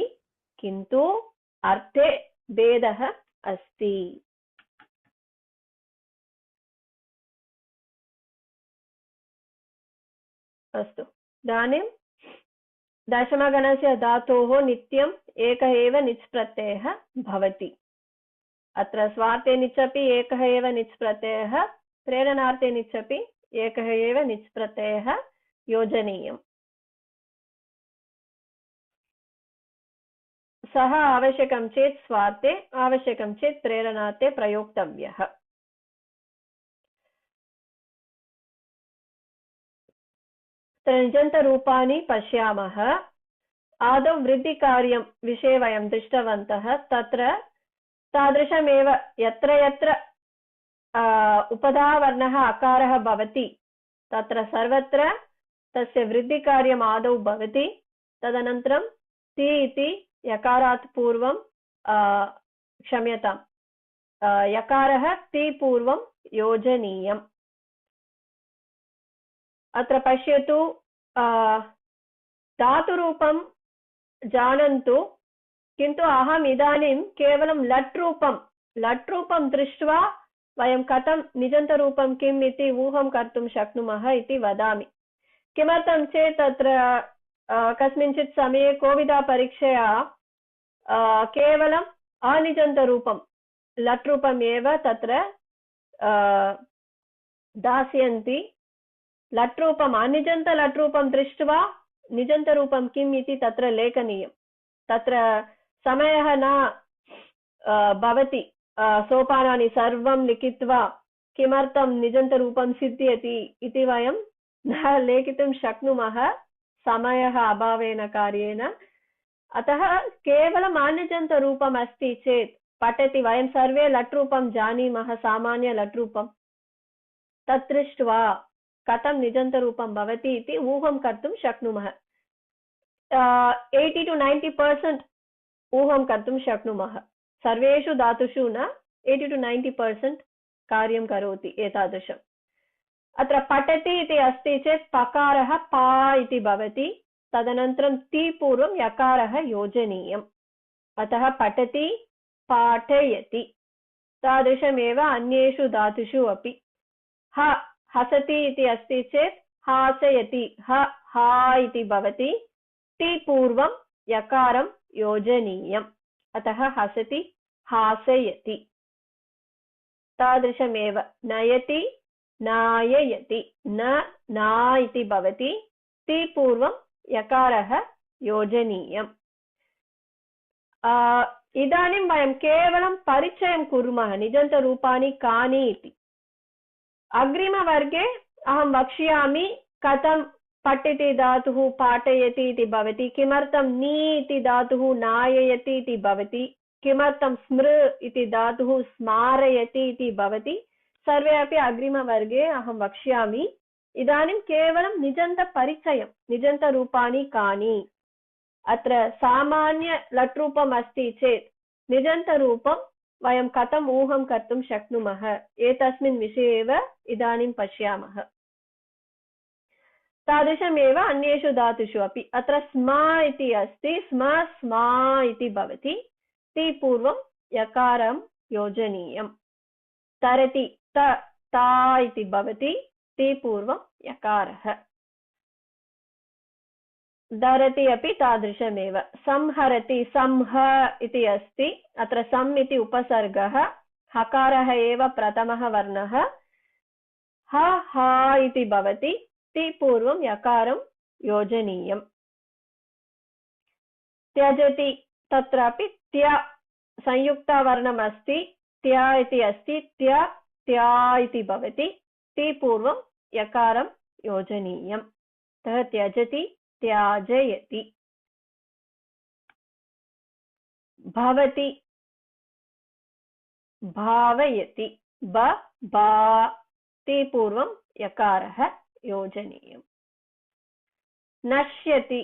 किन्तु अर्थे भेदः अस्ति। अस्तु, इदानीं दशमगणस्य धातोः नित्यम् एकः एव निच् प्रत्ययः भवति। अत्र स्वार्थे निच् अपि एकः एव निच् प्रत्ययः, प्रेरणार्थे निच् अपि एकः एव निच् प्रत्ययः योजनीयम्। सः आवश्यकं चेत् स्वार्थे, आवश्यकं चेत् प्रेरणार्थे प्रयोक्तव्यः। निजन्तरूपाणि पश्यामः। आदौ वृद्धिकार्यं विषये वयं दृष्टवन्तः। तत्र तादृशमेव यत्र यत्र उपधावर्णः अकारः भवति तत्र सर्वत्र तस्य वृद्धिकार्यम् आदौ भवति। तदनन्तरं ति इति यकारात् पूर्वं क्षम्यतां, यकारः ति पूर्वं योजनीयम्। अत्र पश्यतु, धातुरूपं जानन्तु, किन्तु अहम् इदानीं केवलं लट् रूपं दृष्ट्वा वयं कथं निजन्तरूपं किम् इति ऊहं कर्तुं शक्नुमः इति वदामि। किमर्थं चेत् तत्र कस्मिंश्चित् समये कोविदपरीक्षया केवलम् अनिजन्तरूपं लट् रूपम् एव तत्र दास्यन्ति। लट् रूपम् अनिजन्त लट् रूपं दृष्ट्वा निजन्तरूपं किम् इति तत्र लेखनीयं। तत्र समयः न भवति सोपानानि सर्वं लिखित्वा किमर्थं निजन्तरूपं सिद्ध्यति इति वयं न लेखितुं शक्नुमः समयः अभावेन कार्येण। अतः केवलम् अनिजन्तरूपम् अस्ति चेत् पठति, वयं सर्वे लट् रूपं जानीमः, सामान्य लट् रूपं, तत् दृष्ट्वा कथं निजन्तरूपं भवति इति ऊहं कर्तुं शक्नुमः। 80 to 90% ऊहं कर्तुं शक्नुमः। सर्वेषु धातुषु न, 80 to 90% कार्यं करोति एतादृशम्। अत्र पठति इति अस्ति चेत् पकारः पा इति भवति, तदनन्तरं ति पूर्वं यकारः योजनीयम्। अतः पठति, पाठयति। तादृशमेव अन्येषु धातुषु अपि। हसति इति अस्ति चेत् हासयति, हा इति भवति, ति पूर्वं यकारं योजनीयम्। अतः हसति, हासयति। तादृशमेव नयति, नाययति, ना इति भवति, ति पूर्वं यकारः योजनीयम्। इदानीं वयं केवलं परिचयं कुर्मः निजन्तरूपाणि कानि इति। अग्रिमवर्गे अहं वक्ष्यामि कथं पठति धातुः पाठयति इति भवति, किमर्थं नी इति धातुः नाययति इति भवति, किमर्थं स्मृ इति धातुः स्मारयति इति भवति, सर्वे अपि अग्रिमवर्गे अहं वक्ष्यामि। इदानीं केवलं निजन्तपरिचयं, निजन्तरूपाणि कानि। अत्र सामान्य लट् रूपम् अस्ति चेत् निजन्तरूपं वयं कथम् ऊहं कर्तुं शक्नुमः, एतस्मिन् विषये एव इदानीं पश्यामः। तादृशमेव अन्येषु धातुषु अपि। अत्र स्म इति अस्ति, स्मा इति भवति, ति पूर्वं यकारं योजनीयम्। तरति, ता इति भवति, ति पूर्वं यकारः। धरति अपि तादृशमेव। संहरति, संह इति अस्ति, अत्र सम् इति उपसर्गः, हकारः एव प्रथमः वर्णः, हा इति भवति, ति पूर्वं यकारं योजनीयम्। त्यजति, तत्रापि त्य संयुक्तवर्णम् अस्ति, त्य इति अस्ति, त्या इति भवति, ति पूर्वं यकारं योजनीयम्। अतः त्यजति, त्याजयति। भवति, भावयति, ति पूर्वं यकारः योजनीयम्। नश्यति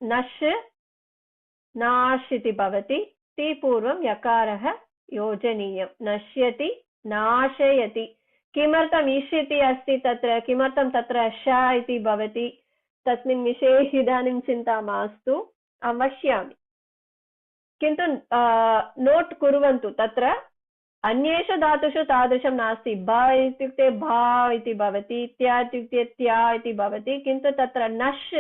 नश् नाश् इति भवति ति पूर्वं यकारः योजनीयं नश्यति नाशयति किमर्थम् इष् इति अस्ति तत्र किमर्थं तत्र श इति भवति तस्मिन् विषये इदानीं चिन्ता मास्तु अहं वक्ष्यामि किन्तु नोट् कुर्वन्तु तत्र अन्येषु धातुषु तादृशं नास्ति ब इत्युक्ते भा इति भवति त्या इत्युक्ते त्या इति भवति किन्तु तत्र नश्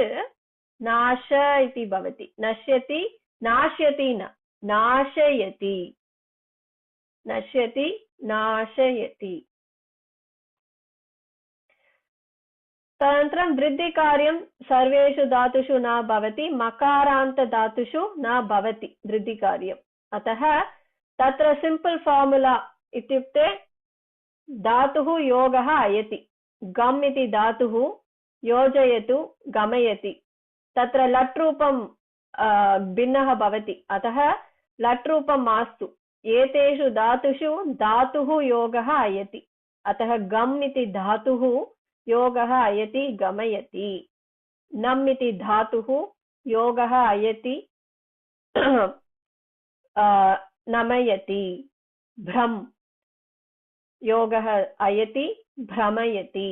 नाश इति भवति नश्यति नाश्यति न नाशयति नश्यति नाशयति तदनन्तरं वृद्धिकार्यं सर्वेषु धातुषु न भवति मकारान्त धातुषु न भवति वृद्धिकार्यम् अतः तत्र सिंपल फार्मुला इत्युक्ते धातुः योगः अयति गम् इति धातुः योजयतु गमयति तत्र लट् रूपं भिन्नः भवति अतः लट् रूपं मास्तु एतेषु धातुषु धातुः योगः अयति अतः गम् इति धातुः योगः अयति गमयति नम् इति धातुः योगः अयति नमयति भ्रम योगः अयति भ्रमयति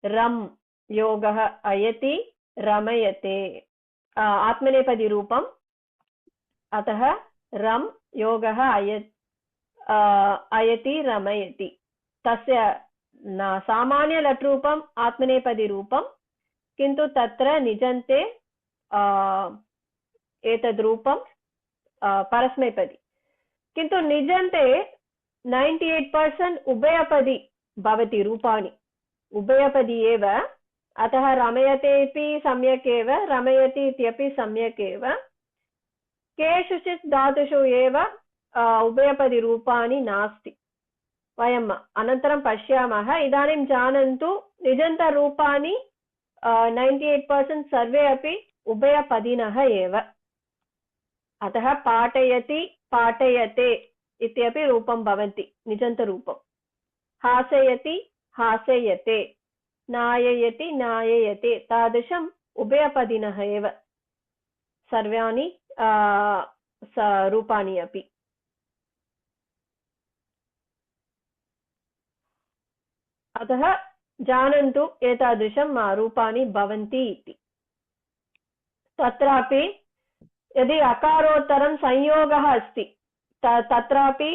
रम योगः अयति रमयते आत्मनेपदी रूपम् अतः रम योगः अयति रमयति तस्य सामान्य लट् रूपम् आत्मनेपदी रूपं किन्तु तत्र निजन्ते एतद् रूपं परस्मैपदी किन्तु निजन्ते 98% उभयपदी भवति रूपाणि उभयपदी एव अतः रमयतेपि सम्यक् एव रमयति इत्यपि सम्यक् एव केषुचित् धातुषु एव उभयपदी रूपाणि नास्ति वयम् अनन्तरं पश्यामः इदानीं जानन्तु निजन्तरूपाणि 98% सर्वे अपि उभयपदिनः एव अतः पाठयति पाठयते इत्यपि रूपं भवन्ति निजन्तरूपं हासयति हासयते नाययति नाययते तादृशम् उभयपदिनः एव सर्वाणि रूपाणि अपि अतः जानन्तु एतादृशं रूपाणि भवन्ति इति तत्रापि यदि अकारोत्तरं संयोगः अस्ति तत्रापि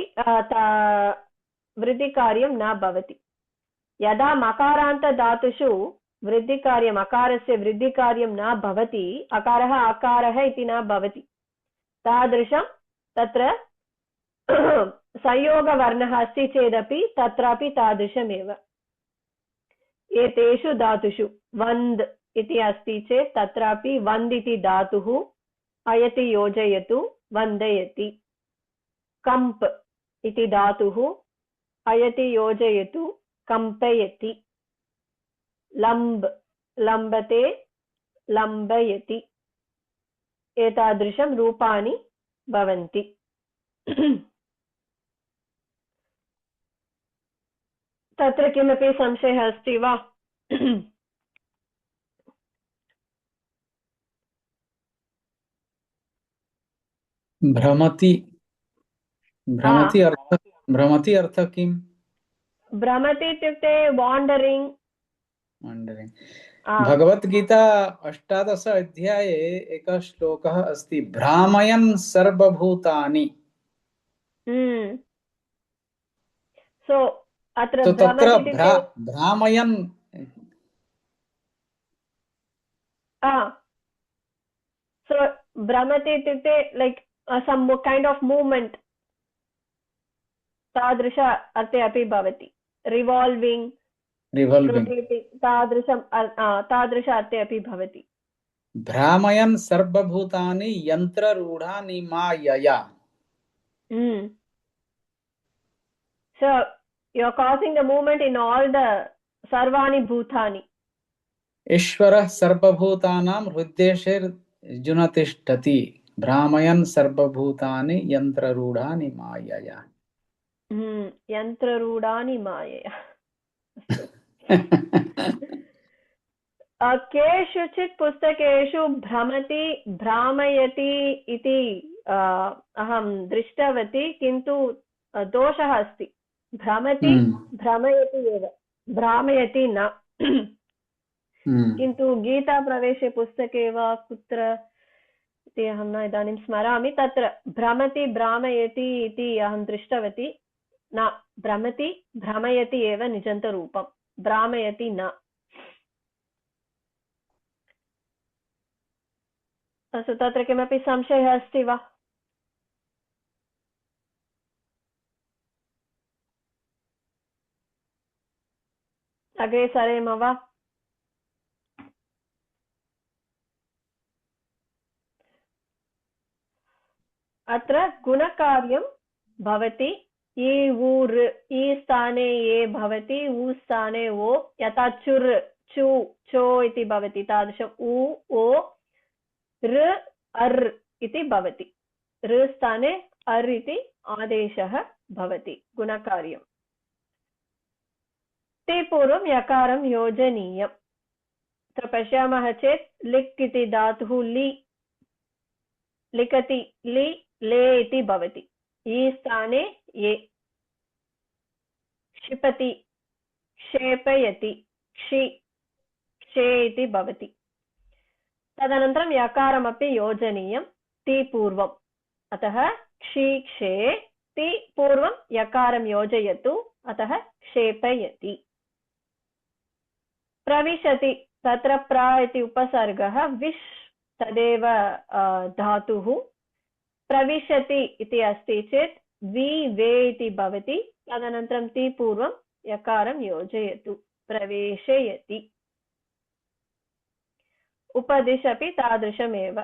वृद्धिकार्यं न भवति यदा मकारान्त धातुषु वृद्धिकार्यम् अकारस्य वृद्धिकार्यं न भवति अकारः आकारः इति न भवति तादृशं तत्र संयोगवर्णः अस्ति चेदपि तत्रापि तादृशमेव एतेषु धातुषु वन्द् इति अस्ति चेत् तत्रापि वन्द् इति धातुः अयति योजयतु वन्दयति कम्प् इति धातुः अयति योजयतु कम्पयति लम्ब् लम्बते लम्बयति एतादृशं रूपाणि भवन्ति तत्र किमपि संशयः अस्ति वा भ्रमति भ्रमति अर्थ किं भ्रमति इत्युक्ते वाण्डरिङ्ग् भगवद्गीता 18 अध्याये एकः श्लोकः अस्ति भ्रामयन् सर्वभूतानि सो अत्र तत्र भ्रामयन् सो भ्रमति इत्युक्ते लैक् सम् कैण्ड् आफ् मूव्मेण्ट् तादृश अर्थे अपि भवति रिवाल्विङ्ग् तादृशं तादृश अर्थे अपि भवति भ्रामयन् सर्वभूतानि यन्त्ररूढानि मायया so you are causing the movement in all the sarvani bhutani ईश्वरः सर्वभूतानां हृद्देशेर्जुन तिष्ठति भ्रामयन् सर्वभूतानि यन्त्ररूढानि मायया यन्त्ररूढानि मायया केषुचित् पुस्तकेषु भ्रमति भ्रामयति इति अहं दृष्टवती, किन्तु दोषः अस्ति। भ्रमति भ्रमयति एव, भ्रामयति न। किन्तु गीताप्रवेशे पुस्तके वा कुत्र इति अहं न इदानीं स्मरामि, तत्र भ्रमति भ्रामयति इति अहं दृष्टवती। न, भ्रमति भ्रमयति एव निजन्तरूपं, भ्रामयति न। अस्तु, तत्र किमपि संशयः अस्ति वा? अग्रे सरेम वा? अत्र गुणकार्यं भवति इ ऊर्, इ स्थाने ये भवति, उ स्थाने ओ, यथा चुर् चु चो इति भवति, तादृशम् उ ओ ऋ अर् इति भवति। ऋ स्थाने अर् इति आदेशः भवति गुणकार्यं। ते पूर्वं यकारं योजनीयम्। अत्र पश्यामः चेत् लिक् इति धातुः लि, लिखति लि ले इति भवति। ई स्थाने ये, क्षिपति क्षेपयति क्षि क्षे इति भवति। तदनन्तरं यकारमपि योजनीयं ति पूर्वम्। अतः क्षि क्षे ति पूर्वं यकारं योजयतु, अतः क्षेपयति। प्रविशति, तत्र प्र इति उपसर्गः, विश् तदेव धातुः। प्रविशति इति अस्ति चेत् वि वे इति भवति। तदनन्तरं ति पूर्वं यकारं योजयतु, प्रवेशयति। उपदिश अपि तादृशमेव।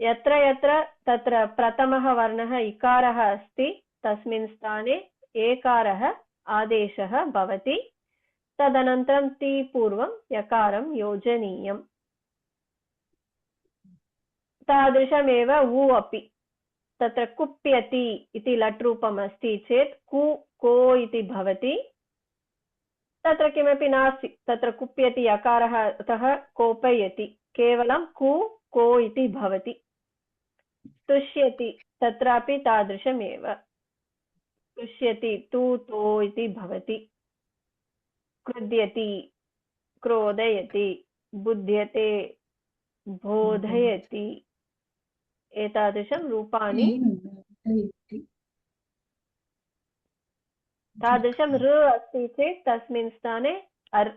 यत्र यत्र तत्र प्रथमः वर्णः इकारः अस्ति, तस्मिन् स्थाने एकारः आदेशः भवति। तदनन्तरं ति पूर्वं यकारं योजनीयम्। तादृशमेव उ अपि। तत्र कुप्यति इति लट् रूपम् अस्ति चेत् कु को इति भवति। तत्र किमपि नास्ति, तत्र कुप्यति यकारः, अतः कोपयति, केवलं कु को इति भवति। तुष्यति, तत्रापि तादृशमेव, तुष्यति तु तो इति भवति। क्रुध्यति क्रोधयति, बुध्यते बोधयति, एतादृशं रूपाणि। तादृशं ऋ अस्ति चेत् तस्मिन् स्थाने अर्।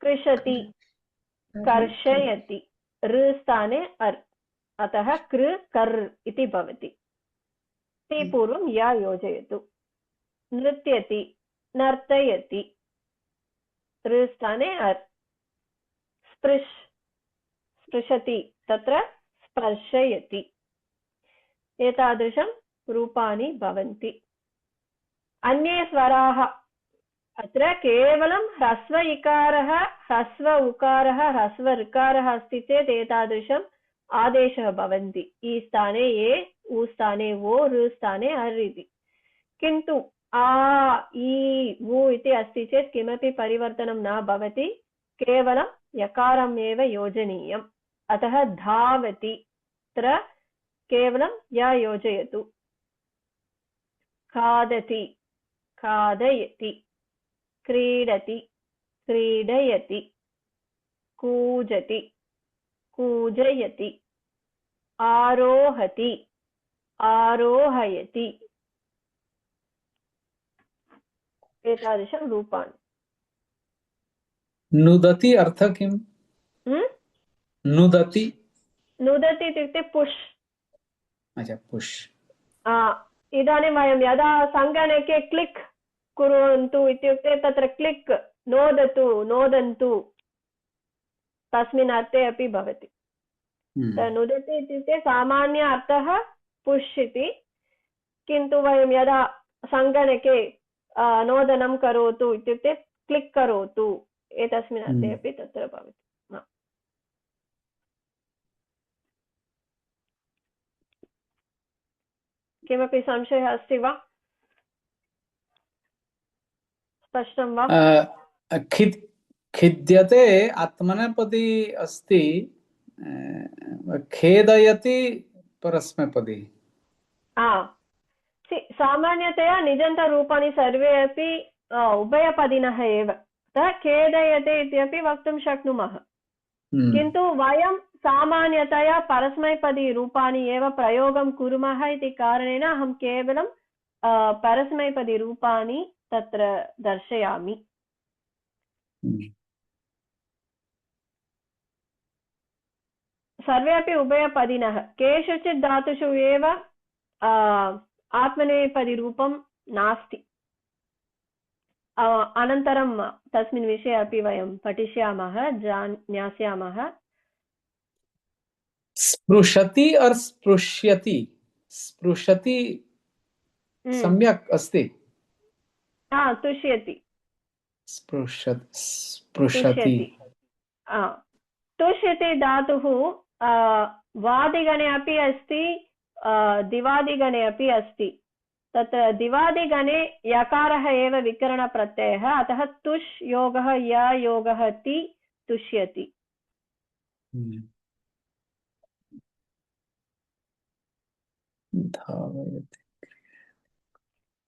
कृशति कर्षयति, ऋ स्थाने अर्, अतः कृ कर् इति भवति। ते पूर्वं या योजयतु। नृत्यति नर्तयति, ऋ स्थाने अर्। स्पृश् स्पृशति, तत्र स्पर्शयति। एतादृशं रूपाणि भवन्ति। अन्ये स्वराः, अत्र केवलं ह्रस्व इकारः, ह्रस्व उकारः, ह्रस्व ऋकारः अस्ति चेत् एतादृशम् आदेशः भवन्ति। इ स्थाने ए, उ स्थाने ओ, ऋ स्थाने अर् इति। किन्तु आ इ उ इति अस्ति चेत् किमपि परिवर्तनं न भवति, केवलं यकारम् एव योजनीयम्। अतः धावति, अत्र केवलं या योजयतु। खादति खादयति, क्रीडति क्रीडयति, कूजति कूजयति, आरोहति आरोहयति। एतादृशं रूपाणि। नुदति अर्थ किं? नुदति नुदति इत्युक्ते पुष्। अच्छा, पुष्। इदानीं वयं यदा सङ्गणके क्लिक् कुर्वन्तु इत्युक्ते तत्र क्लिक्, नोदतु नोदन्तु, तस्मिन् अर्थे अपि भवति। नुदति इत्युक्ते सामान्य अर्थः पुष् इति, किन्तु वयं यदा सङ्गणके नोदनं करोतु इत्युक्ते क्लिक् करोतु, एतस्मिन् अर्थे अपि तत्र भवति। किमपि संशयः अस्ति वा? स्पष्टं वा? खिद्यते आत्मनेपदी अस्ति, खेदयति परस्मैपदी। सामान्यतया निजन्तरूपाणि सर्वे अपि उभयपदिनः एव, अतः खेदयते इत्यपि वक्तुं शक्नुमः। किन्तु वयं सामान्यतया परस्मैपदीरूपाणि एव प्रयोगं कुर्मः इति कारणेन अहं केवलं परस्मैपदीरूपाणि तत्र दर्शयामि। सर्वे अपि उभयपदिनः। केषुचित् धातुषु एव आत्मनेपदीरूपं नास्ति। अनन्तरं तस्मिन् विषये अपि वयं पठिष्यामः, ज्ञास्यामः। स्पृशति और स्पृश्यति, स्पृशति सम्यक् अस्ति। तुष्यति, स्पृशति। तुष्यति धातुः वादिगणे अपि अस्ति, दिवादिगणे अपि अस्ति। तत्र दिवादिगणे यकारः एव विकरणप्रत्ययः, अतः तुष् योगः य योगः ति तुष्यति।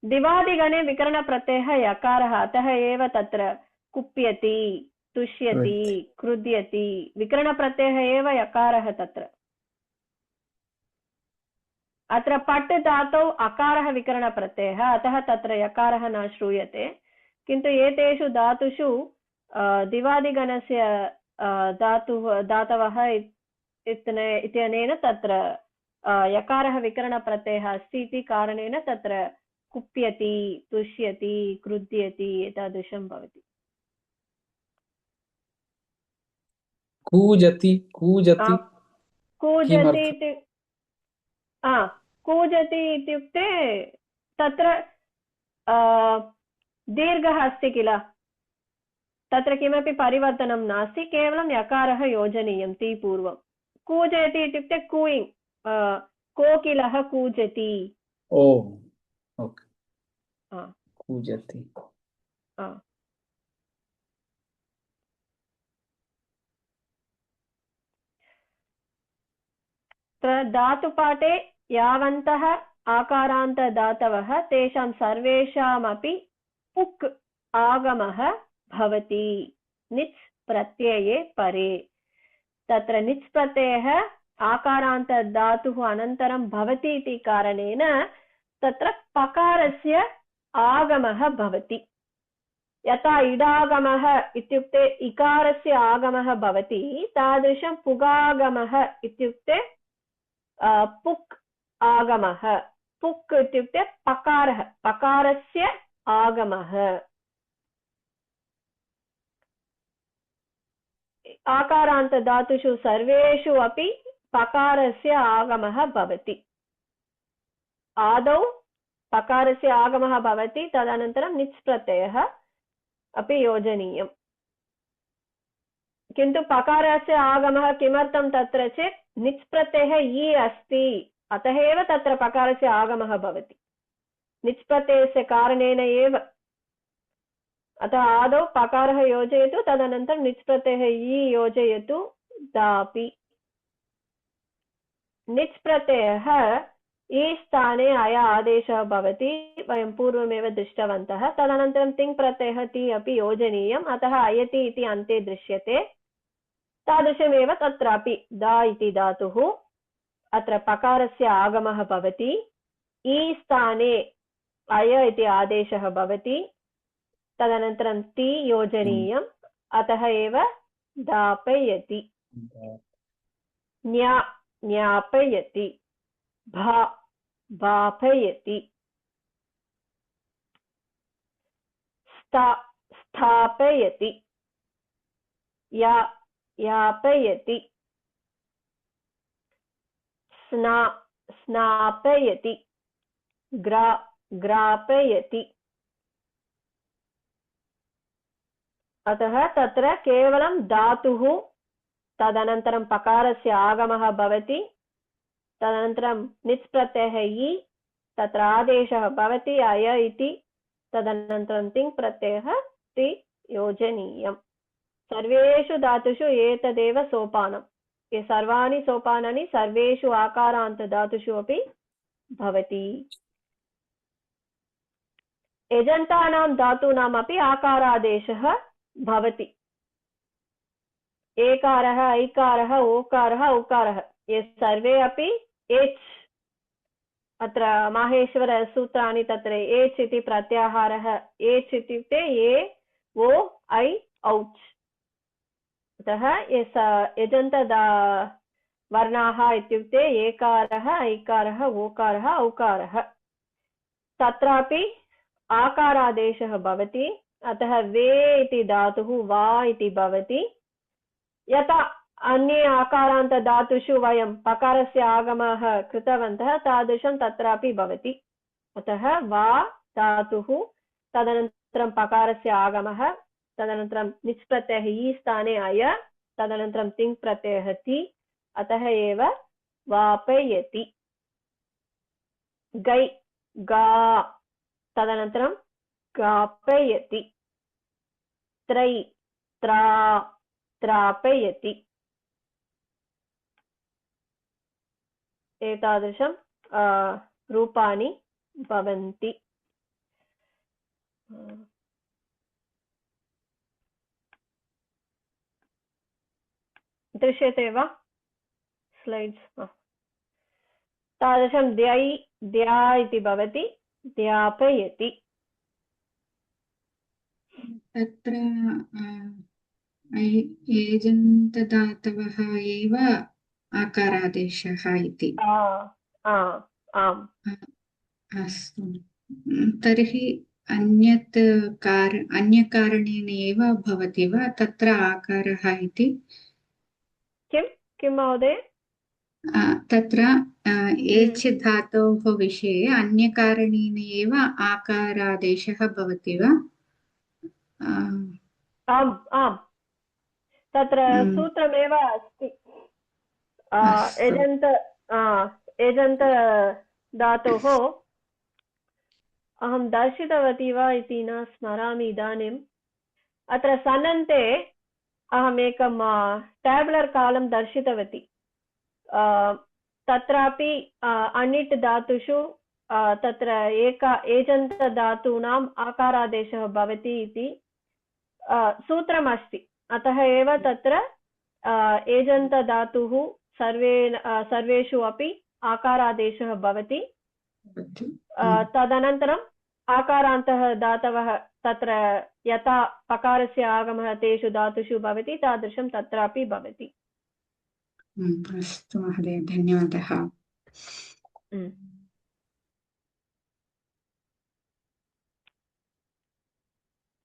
दिवादिगणे विकरणप्रत्ययः यकारः, अतः एव तत्र कुप्यति, तुष्यति, क्रुध्यति, विकरणप्रत्ययः एव यकारः तत्र। अत्र पट् धातौ अकारः विकरणप्रत्ययः, अतः तत्र यकारः न श्रूयते। किन्तु एतेषु धातुषु दिवादिगणस्य धातवः इत्यनेन तत्र यकारः विकरणप्रत्ययः अस्ति इति कारणेन तत्र कुप्यति, तुष्यति, क्रुध्यति एतादृशं भवति। कूजति, कूजति, कूजति कूजति इत्युक्ते तत्र दीर्घः अस्ति किल, तत्र किमपि परिवर्तनं नास्ति, केवलं यकारः योजनीयं ति पूर्वं। कूजयति इत्युक्ते कूयिङ्ग्, कोकिलः कूजति। ओके, कूजति। धातुपाठे यावन्तः आकारान्तदातवः तेषां सर्वेषामपि पुक् आगमः भवति निच् प्रत्यये परे। तत्र निच् प्रत्ययः आकारान्तदातुः अनन्तरं भवति इति कारणेन तत्र पकारस्य आगमः भवति। यथा इडागमः इत्युक्ते इकारस्य आगमः भवति, तादृशं पुगागमः इत्युक्ते पुक् आगमः। पुक् इत्युक्ते पकारः, पकारस्य आगमः। आकारान्तदातुषु सर्वेषु अपि पकारस्य आगमः भवति। आदौ पकारस्य आगमः भवति, तदनन्तरं निच् प्रत्ययः अपि योजनीयम्। किन्तु पकारस्य आगमः किमर्थं तत्र चेत् निच् प्रत्ययः इ अस्ति, अतः एव तत्र पकारस्य आगमः भवति, निच् प्रत्ययस्य कारणेन एव। अतः आदौ पकारः योजयतु, तदनन्तरं निच् प्रत्ययः इ योजयतु दापि। निच् प्रत्ययः इ स्थाने अय आदेशः भवति, वयं पूर्वमेव दृष्टवन्तः। तदनन्तरं तिङ् प्रत्ययः ति अपि योजनीयम्, अतः अयति इति अन्ते दृश्यते। तादृशमेव तत्रापि दा इति धातुः, अत्र पकारस्य आगमः भवति, इ स्थाने अय इति आदेशः भवति, तदनन्तरं ति योजनीयम्, अतः एव दापयति। ज्ञापयति, भापयति, स्थापयति, यापयति, स्नापयति, ग्रापयति। अतः तत्र केवलं धातुः, तदनन्तरं पकारस्य आगमः भवति, तदनन्तरं निच् प्रत्ययः इ, तत्र आदेशः भवति अय इति, तदनन्तरं तिङ् प्रत्ययः ति योजनीयम्। सर्वेषु धातुषु एतदेव सोपानं। ये सर्वाणि सोपानानि सर्वेषु आकारान्तधातुषु अपि भवति। यजन्तानां धातूनामपि आकारादेशः भवति। एकारः, ऐकारः, ओकारः, औकारः, ये सर्वे अपि एच्, अत्र माहेश्वरसूत्राणि तत्र एच् इति प्रत्याहारः। एच् इत्युक्ते ए ओ ऐ औच्। अतः यजन्त वर्णाः इत्युक्ते एकारः, ऐकारः, ओकारः, औकारः। तत्रापि आकारादेशः भवति। अतः वे इति धातुः वा इति भवति। यथा अन्ये आकारान्तधातुषु वयं पकारस्य आगमः कृतवन्तः तादृशं तत्रापि भवति। अतः वा धातुः, तदनन्तरं पकारस्य आगमः, तदनन्तरं निच् प्रत्ययः ई स्थाने अय, तदनन्तरं तिङ् प्रत्ययः ति, अतः एव वापयति। गै गा, तदनन्तरं गापयति। त्रै त्रा, त्रापयति। एतादृशं रूपाणि भवन्ति। दृश्यते वा स्लैड्स्? तादृशं द्यै द्या इति भवति, द्यापयति। तत्र एजन्तदातवः एव आकारादेशः इति। आम्। अस्तु, तर्हि अन्यकारणेन एव भवति वा तत्र आकारः इति? किं महोदय? तत्र एच् धातोः विषये अन्यकारणेन एव आकारादेशः भवति वा? आम्, तत्र सूत्रमेव अस्ति। एजन्त धातोः अहं दर्शितवती वा इति न स्मरामि इदानीम्। अत्र सनन्ते अहमेकं टैब्लर् कालं दर्शितवती। तत्रापि अनिट् धातुषु तत्र एजन्तधातूनाम् आकारादेशः भवति इति सूत्रमस्ति। अतः एव तत्र एजन्तधातुः सर्वेषु अपि आकारादेशः भवति। तदनन्तरम् आकारान्तः धातवः तत्र यथा पकारस्य आगमः तेषु धातुषु भवति तादृशं तत्रापि भवति। अस्तु महोदय, धन्यवादः।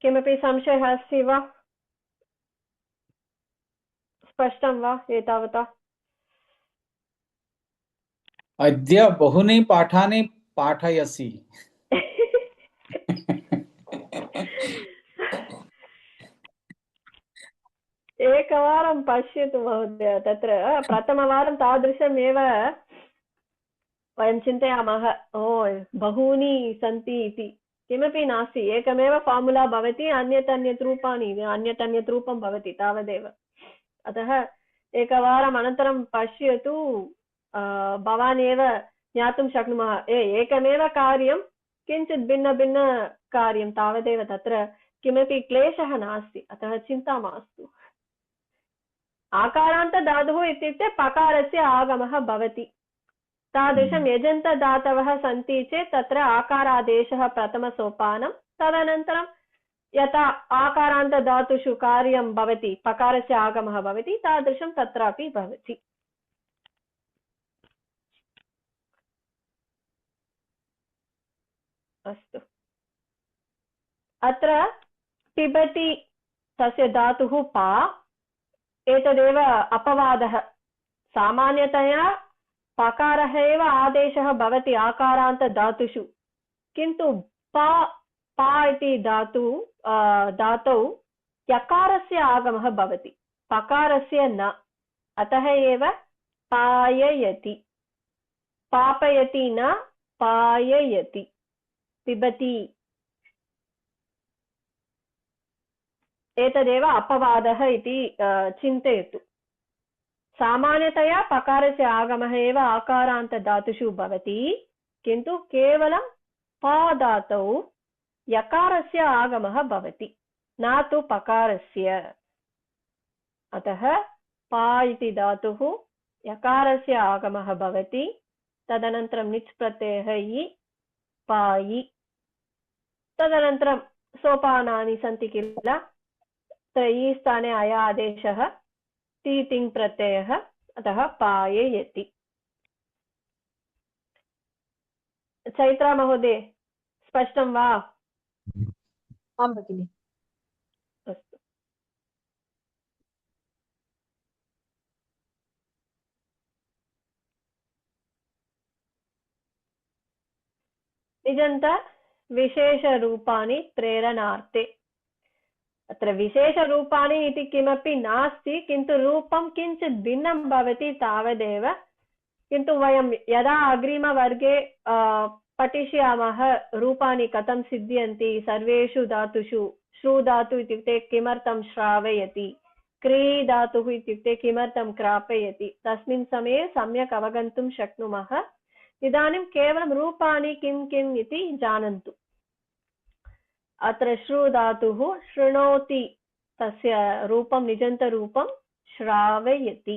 किमपि संशयः अस्ति वा? स्पष्टं वा एतावता? अद्य बहूनि पाठानि पाठयसि। एकवारं पश्यतु महोदय, तत्र प्रथमवारं तादृशमेव वयं चिन्तयामः, ओ बहूनि सन्ति इति। किमपि नास्ति, एकमेव फार्मुला भवति, अन्यत् रूपं भवति, तावदेव। अतः एकवारम् अनन्तरं पश्यतु, भवान् एव ज्ञातुं शक्नुमः, एकमेव कार्यं किञ्चित् भिन्न कार्यं, तावदेव। तत्र किमपि क्लेशः नास्ति, अतः चिन्ता मास्तु। आकारान्तधातुः इत्युक्ते पकारस्य आगमः भवति। तादृशं यजन्तधातवः सन्ति चेत् तत्र आकारादेशः प्रथमसोपानं। तदनन्तरं यथा आकारान्तधातुषु कार्यं भवति, पकारस्य आगमः भवति, तादृशं तत्रापि भवति। अस्तु, अत्र पिबति तस्य धातुः पा, एतदेव अपवादः। सामान्यतया पकारः एव आदेशः भवति आकारान्तधातुषु, किन्तु पा इति धातौ यकारस्य आगमः भवति, पकारस्य न। अतः एव पाययति, पापयति न पाययति, पिबति। एतदेव अपवादः इति चिन्तयतु। सामान्यतया पकारस्य आगमः एव आकारान्तधातुषु भवति, किन्तु केवलं पा धातौ यकारस्य आगमः भवति, न तु पकारस्य। अतः पा इति धातुः यकारस्य आगमः भवति, तदनन्तरं निच् प्रत्ययः इ, पायि। तदनन्तरं सोपानानि सन्ति किल, इ स्थाने अय आदेशः, ति तिङ् प्रत्ययः, अतः पाययति। चैत्रा महोदय, स्पष्टं वा? आं भगिनि। अस्तु। निजन्त विशेषरूपाणि प्रेरणार्थे। अत्र विशेषरूपाणि इति किमपि नास्ति, किन्तु रूपं किञ्चित् भिन्नं भवति तावदेव। किन्तु वयं यदा अग्रिमवर्गे पठिष्यामः रूपाणि कथं सिद्ध्यन्ति सर्वेषु धातुषु, श्रु धातु इत्युक्ते किमर्थं श्रावयति, क्री धातुः इत्युक्ते किमर्थं क्रापयति, तस्मिन् समये सम्यक् अवगन्तुं शक्नुमः। इदानीं केवलं रूपाणि किं किम् इति जानन्तु। अत्र श्रु धातुः शृणोति, तस्य रूपं निजन्तरूपं श्रावयति।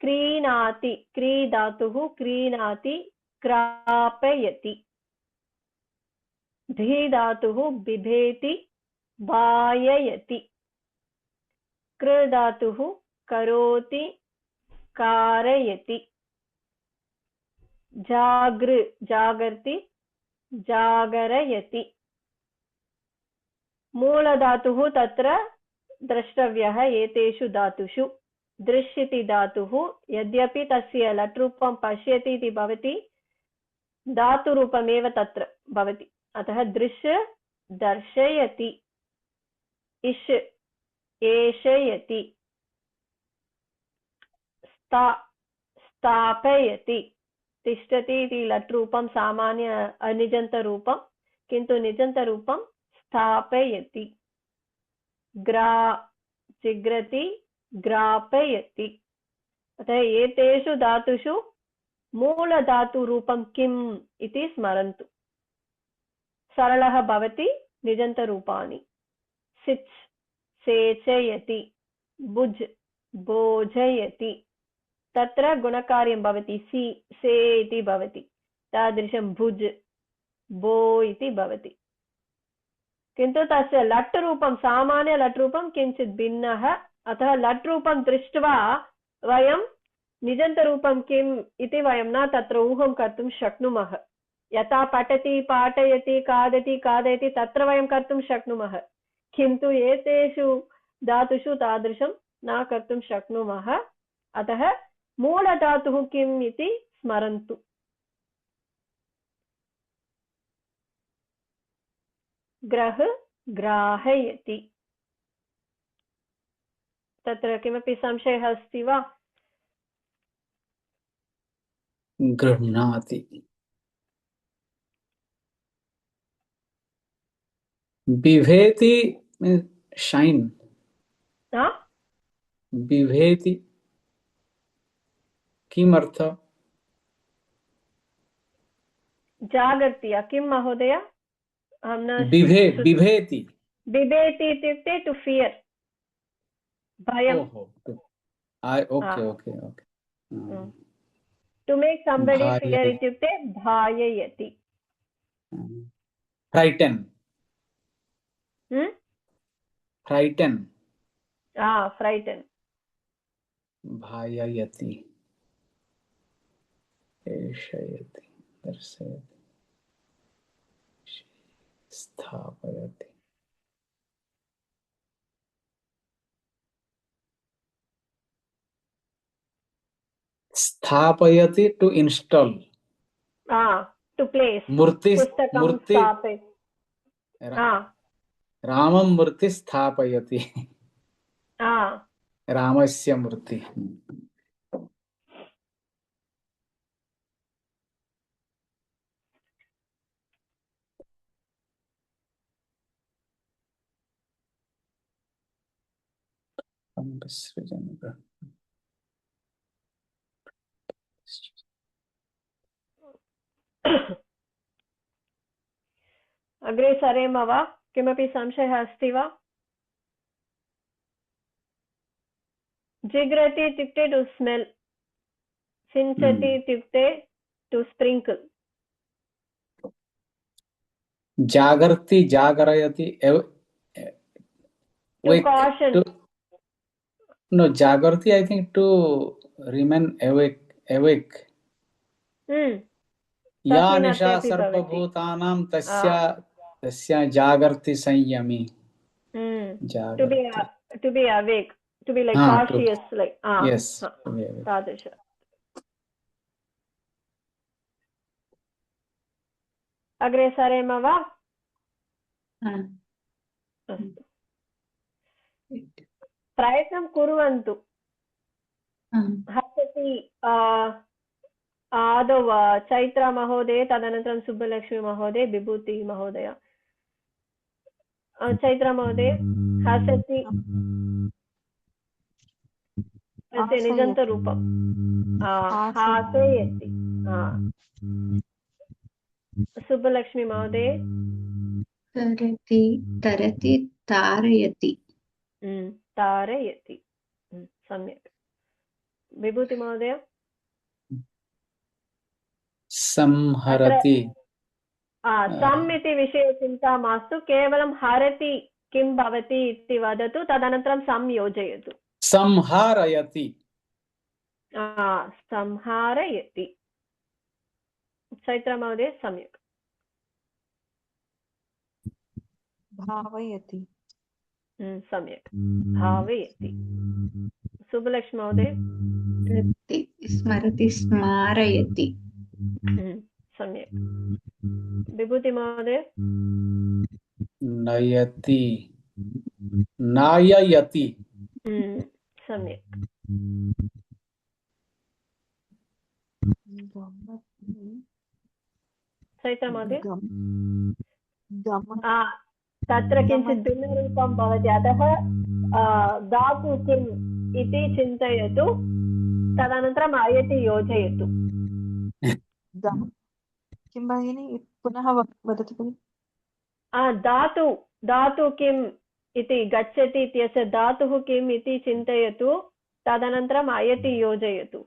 क्रीणाति, क्री धातुः क्रीणाति क्रापयति। धी धातुः बिभेति भाययति। कृ धातुः करोति कारयति। जागृ जागर्ति जागरयति। मूलधातुः तत्र द्रष्टव्यः एतेषु धातुषु। दृश् इति धातुः यद्यपि तस्य लट् रूपं पश्यति इति भवति, धातुरूपमेव तत्र भवति। अतः दृश् दर्शयति, इष् एषयति, स्थापयति। तिष्ठति इति लट् रूपं सामान्य अनिजन्तरूपं, किन्तु निजन्तरूपं स्थापयति। ग्रा जिग्रति ग्रापयति। अतः एतेषु धातुषु मूलधातुरूपं किम् इति स्मरन्तु। सरलः भवति निजन्तरूपाणि। सिच् सेचयति, बुज् भोजयति। तत्र गुणकार्यं भवति, सि से इति भवति, तादृशं भुज् भो इति भवति। किन्तु तस्य लट् रूपं सामान्य लट् रूपं किञ्चित् भिन्नः। अतः लट् रूपं दृष्ट्वा वयं निजन्तरूपं किम् इति वयं न तत्र ऊहं कर्तुं शक्नुमः। यथा पठति पाठयति खादति खादयति तत्र वयं कर्तुं शक्नुमः, किन्तु एतेषु धातुषु तादृशं न कर्तुं शक्नुमः। अतः मूलधातुः किम् इति स्मरन्तु। ग्रह ग्राहयति। तत्र किमपि संशयः अस्ति वा? गृह्णाति। बिभेति shine. बिभेति किमर्थ? जागर्ति किं महोदय? अहं न बिभेति बिभेति इत्युक्ते टु फियर्, भयम्। Okay to make somebody fear इत्युक्ते भाययति। फ्रैटन् फ्रैटन् फ्रैटन्। भाययति एषयति दर्शयति स्थापयति। स्थापयति टू इंस्टॉल, टू प्लेस। मूर्ति मूर्ति रामं मूर्ति स्थापयति। रामस्य मूर्ति। अग्रे सरेम वा? किमपि संशयः अस्ति वा? जिग्रति इत्युक्ते टु स्मेल्, सिञ्चति इत्युक्ते टु स्प्रिङ्कल्. जागर्ति जागरयति To caution. No, jagarti I think to remain awake. या निशा सर्वभूतानां तस्या जागर्ति संयमी. To be awake, to be like cautious, like yes, तादृश. अग्रे सरेम वा? अस्तु, प्रयत्नं कुर्वन्तु. हसति आदौ चैत्रा महोदय, तदनन्तरं सुब्बलक्ष्मी महोदय, विभूति महोदय. चैत्रा महोदय, हसति तस्य निजन्तरूपं हासयति. सुब्बलक्ष्मी महोदय, तरति तरति तारयति. तारयति. सम्यक्. विभूति महोदय, संहरति. सम् इति विषये चिन्ता मास्तु, केवलं हरति किं भवति इति वदतु, तदनन्तरं सम् योजयतु. संहारयति. संहारयति. चैत्रा महोदय, सम्यक्. भावयति. सम्यक्, भावयति. सुब्बलक्ष्मी महोदय, स्मरति स्मारयति. सम्यक्. विभूति महोदय, नयति नाययति. सम्यक्. चैत्रा महोदय, तत्र किञ्चित् भिन्नरूपं भवति, अतः धातु किम् इति चिन्तयतु, तदनन्तरम् अयति योजयतु. किं भगिनि, पुनः वदतु भगिनि. धातु किम् इति, गच्छति इत्यस्य धातुः किम् इति चिन्तयतु, तदनन्तरम् अयति योजयतु.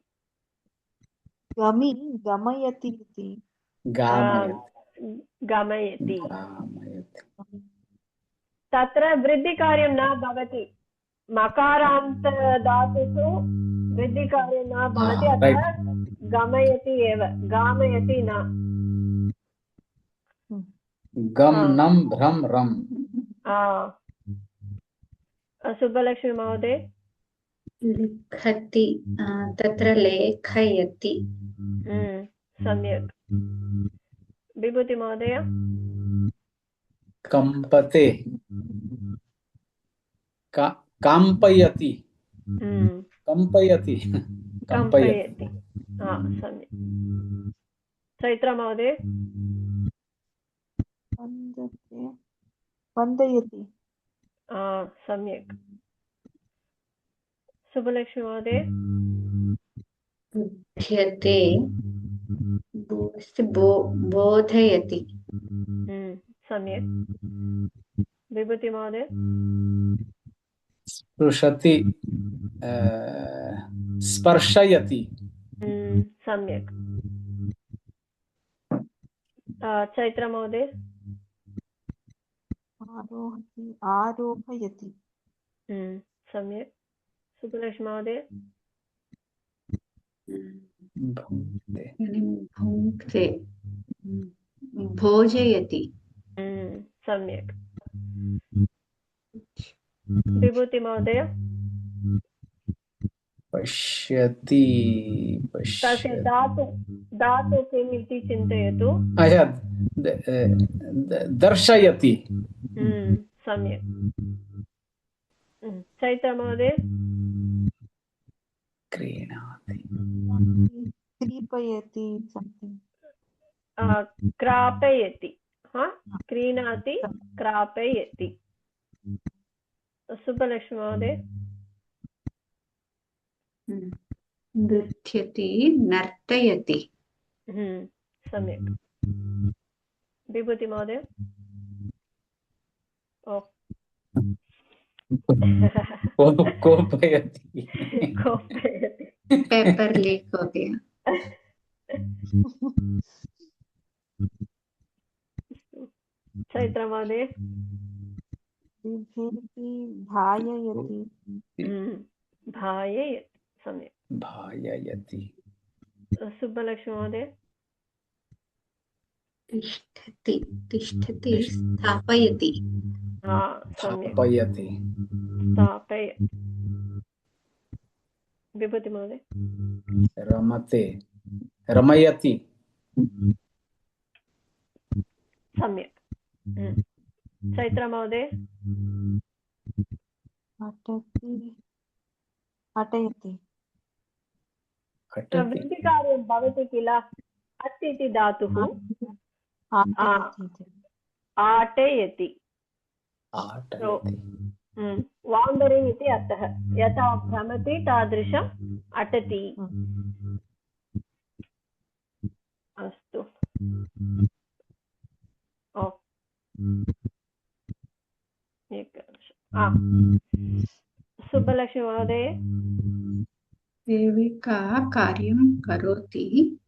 गमि गमयति इति. गमयति. तत्र वृद्धिकार्यं न भवति, मकारान्त धातुषु वृद्धिकार्यं न भवति, अतः गमयति एव, गामयति न. गम नम भ्रम रम. सुब्बलक्ष्मी महोदय, लिखति, तत्र लेखयति. सम्यक्. विभूति महोदय, कंपते कंपयति. कंपयति. कंपयति. सम्यक्. चैत्रा महोदय, वन्दयति. सम्यक्. सुब्बलक्ष्मी महोदय, बुध्यते बोधयति. सम्यक्. विभूति महोदय, स्पृशति स्पर्शयति. सम्यक्. चैत्रा महोदय, आरोहयति. सम्यक्. सुब्बलक्ष्मी महोदय, भुङ्क्ते भोजयति. सम्यक्. विभूति महोदय, पश्यति. तस्य धातु किम् इति चिन्तयतु. दर्शयति. सम्यक्. चैत्रा महोदय, क्रीणाति. क्रीपयति. क्रापयति. क्रीणाति, क्रापयति. सुब्बलक्ष्मी महोदय, नृत्यति नर्तयति सम्यक् विभूति महोदय ओ कोपयति कोपयति पेपर लीक हो गया चैत्र महोदय बिभेति भाययति भाययति सम्यक् भाययति सुब्बलक्ष्मी महोदय तिष्ठति तिष्ठति स्थापयति सम्यक् स्थापयति स्थापय विभूति महोदय रमते रमयति सम्यक् चैत्र महोदय अटति अटयति अटति वृद्धिकार्यं भवति किल अत् इति धातुः आटयति आटयति आटयति वाण्डरिङ्ग् इति अर्थः यथा भ्रमति तादृशम् अटति अस्तु सुब्बलक्ष्मी महोदय सेविका कार्यं करोति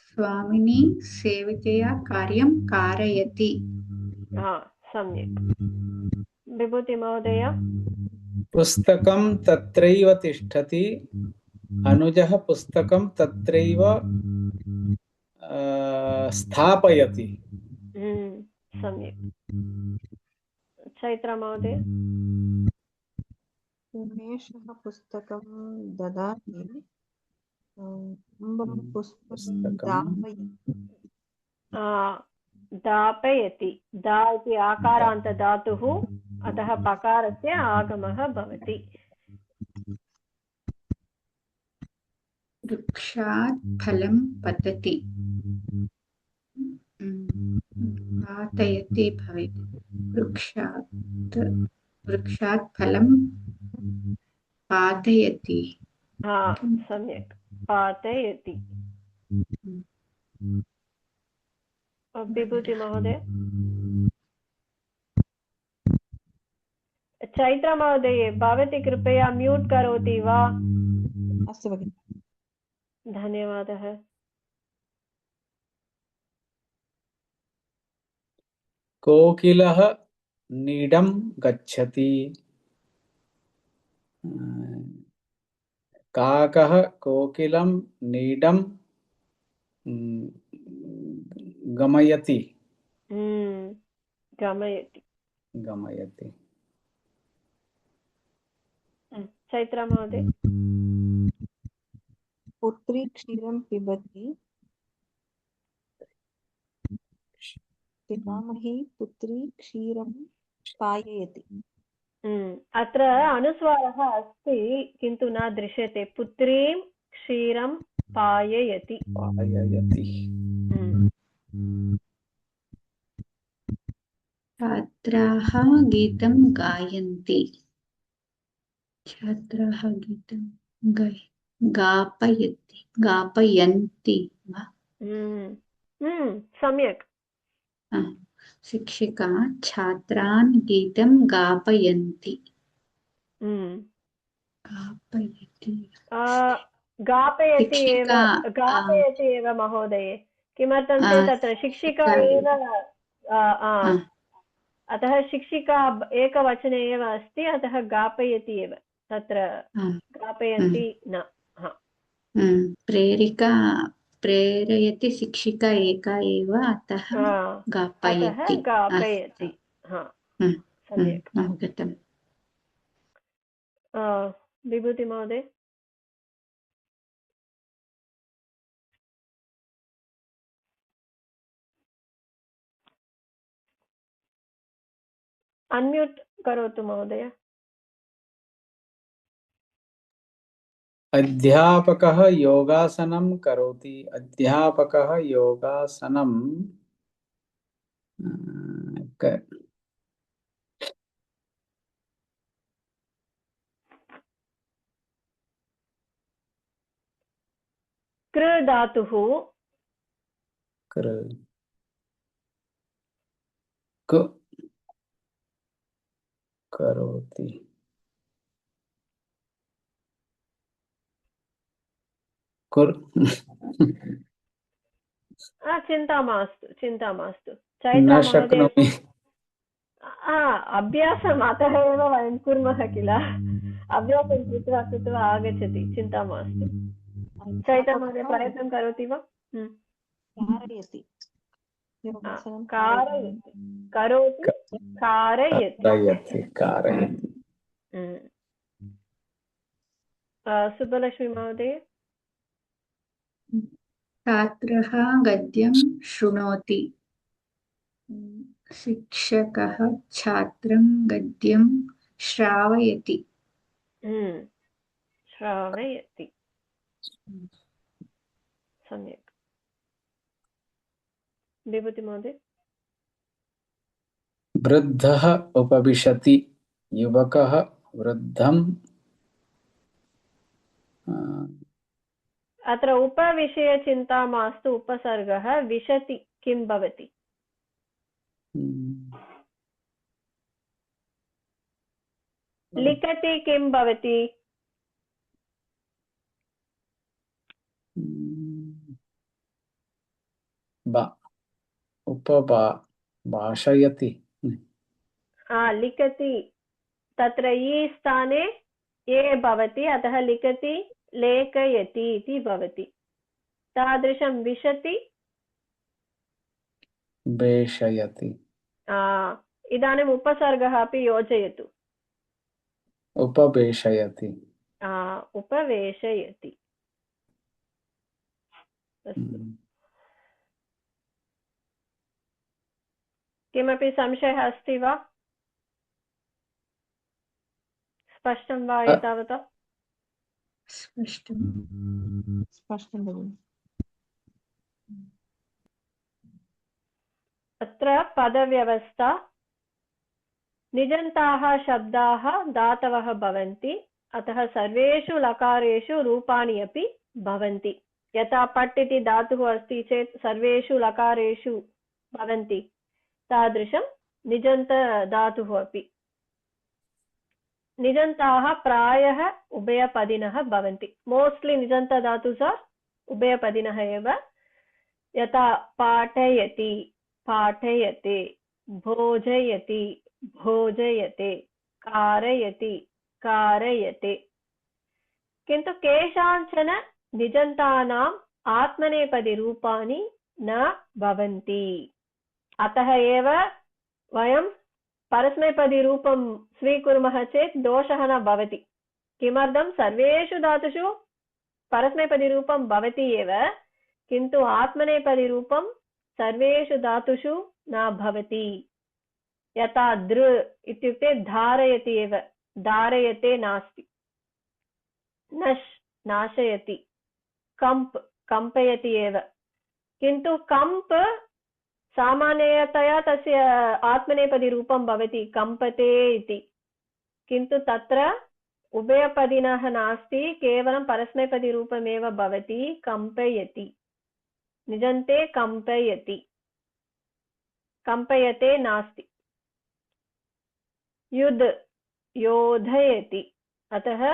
स्वामिनी सेविकया कार्यं कारयति सम्यक् विभूति महोदय पुस्तकं तत्रैव तिष्ठति अनुजः पुस्तकं तत्रैव स्थापयति सम्यक् चैत्र महोदय उमेशः पुस्तकं ददाति पुस्तकं दापयति दा इति आकारान्तधातुः अतः पकारस्य आगमः भवति वृक्षात् फलं पतति पातयति भवेत् वृक्षात् फलं पातयति सम्यक् पातयति विभूति महोदय चैत्र महोदय भवती कृपया म्यूट् करोति वा अस्तु भगिनि धन्यवादः कोकिलः नीडं गच्छति काकः कोकिलं नीडं गमयति गमयति गमयति चैत्र महोदय पुत्री क्षीरं पिबति पितामही पुत्री क्षीरं पाययति अत्र अनुस्वारः अस्ति किन्तु न दृश्यते पुत्रीं क्षीरं पाययति पाययति छात्राः गीतं गायन्ति छात्राः गीतं गापयन्ति वा सम्यक् शिक्षिका छात्रान् गीतं गापयन्ति गापयति एव महोदय किमर्थं चेत् तत्र शिक्षिका एव अतः शिक्षिका एकवचने एव अस्ति अतः गापयति एव तत्र गापयन्ति न प्रेरयति शिक्षिका एका एव अतः गापयति सम्यक् अवगतम् विभूति महोदय अन्म्यूट् करोतु महोदय अध्यापकः योगासनं करोति अध्यापकः योगासनं कृ धातुः कृ क करोति कुर् चिन्ता मास्तु न चैत्रा महोदय शक्नोमि अभ्यासम् अतः एव वयं कुर्मः किल अभ्यासं कृत्वा कृत्वा आगच्छति चिन्ता मास्तु चैत्रा महोदय प्रयत्नं करोति वा कारयति योगासनं कारयति करोति कारयति कारयति कारयति सुब्बलक्ष्मी महोदय छात्रः गद्यं शृणोति शिक्षकः छात्रं गद्यं श्रावयति श्रावयति सम्यक् विभूति महोदय वृद्धः उपविशति युवकः वृद्धं अत्र उपविषयचिन्ता मास्तु उपसर्गः विशति किं भवति लिखति किं भवति भाषयति लिखति तत्र ई स्थाने ये भवति अतः लिखति लेखयति इति भवति तादृशं विशति वेशयति इदानीम् उपसर्गः अपि योजयतु उपवेशयति उपवेशयति किमपि संशयः अस्ति वा स्पष्टं वा एतावता स्पष्टं भगिनि अत्र पदव्यवस्था निजन्ताः शब्दाः धातवः भवन्ति अतः सर्वेषु लकारेषु रूपाणि अपि भवन्ति यथा पट् इति धातुः अस्ति चेत् सर्वेषु लकारेषु भवन्ति तादृशं निजन्त धातुः अपि निजन्ताः प्रायः उभयपदिनः भवन्ति मोस्ट्लि निजन्त धातुः उभयपदिनः एव यथा पाठयति पाठयते भोजयति भोजयते कारयति कारयते किन्तु केषाञ्चन निजन्तानाम् आत्मनेपदिरूपाणि न भवन्ति अतः एव वयं परस्मैपदिरूपं स्वीकुर्मः चेत् दोषः न भवति किमर्थं सर्वेषु धातुषु परस्मैपदिरूपं भवति एव किन्तु आत्मनेपदिरूपं सर्वेषु धातुषु न भवति यथा दृ इत्युक्ते धारयति एव धारयते नास्ति नश् नाशयति कम्प् कम्पयति एव किन्तु कम्प् सामान्यतया तस्य आत्मनेपदिरूपं भवति कम्पते इति किन्तु तत्र उभयपदिनः नास्ति केवलं परस्मैपदिरूपमेव भवति कम्पयति निजन्ते कम्पयति कम्पयते नास्ति युद् योधयति अतः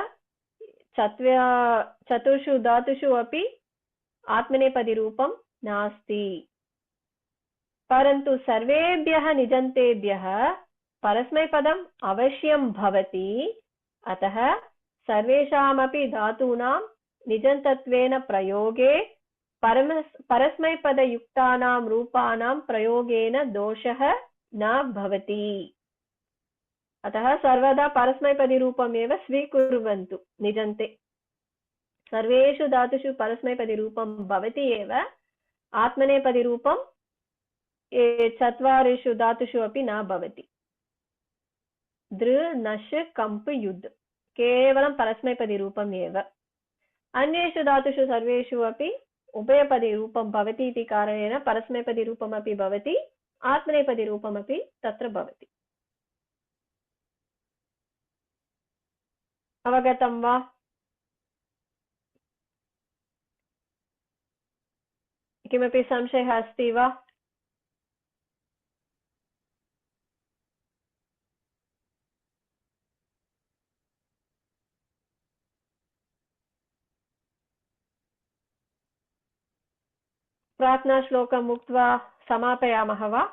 चतुर्षु धातुषु अपि आत्मनेपदिरूपं नास्ति परन्तु सर्वेभ्यः निजन्तेभ्यः परस्मैपदम् अवश्यं भवति अतः सर्वेषामपि धातूनां निजन्तत्वेन प्रयोगे परस्मैपदयुक्तानां रूपाणां प्रयोगेन दोषः न भवति अतः सर्वदा परस्मैपदिरूपमेव स्वीकुर्वन्तु निजन्ते सर्वेषु धातुषु परस्मैपदिरूपं भवति एव आत्मनेपदिरूपं चत्वारिषु धातुषु अपि न भवति दृ नश् कम्प् युद् केवलं परस्मैपदिरूपम् एव अन्येषु धातुषु सर्वेषु अपि उभयपदिरूपं भवति इति कारणेन परस्मैपदिरूपमपि भवति आत्मनेपदिरूपमपि तत्र भवति अवगतं वा किमपि संशयः अस्ति वा? प्रार्थनाश्लोकम् उक्त्वा समापयामः वा?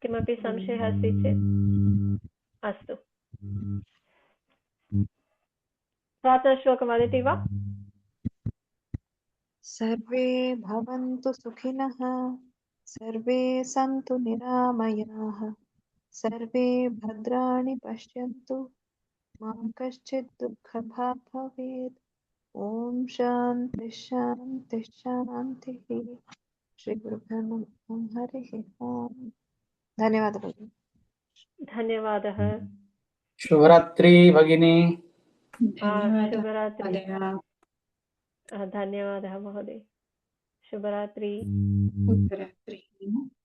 किमपि संशयः अस्ति चेत् अस्तु, प्रार्थनाश्लोकं वदति वा? सर्वे भवन्तु सुखिनः, सर्वे सन्तु निरामयाः, सर्वे भद्राणि पश्यन्तु, मा कश्चित् दुःखभाग् भवेत्। ॐ शान्ति शान्ति शान्तिः। श्री गुरुभ्यो नमः। हरिः ओम्। धन्यवादः भगिनी। धन्यवादः। शुभरात्रि भगिनी। धन्यवादः शुभरात्रि। महोदय। धन्यवादः महोदय। शुभरात्रि। शुभरात्रिः।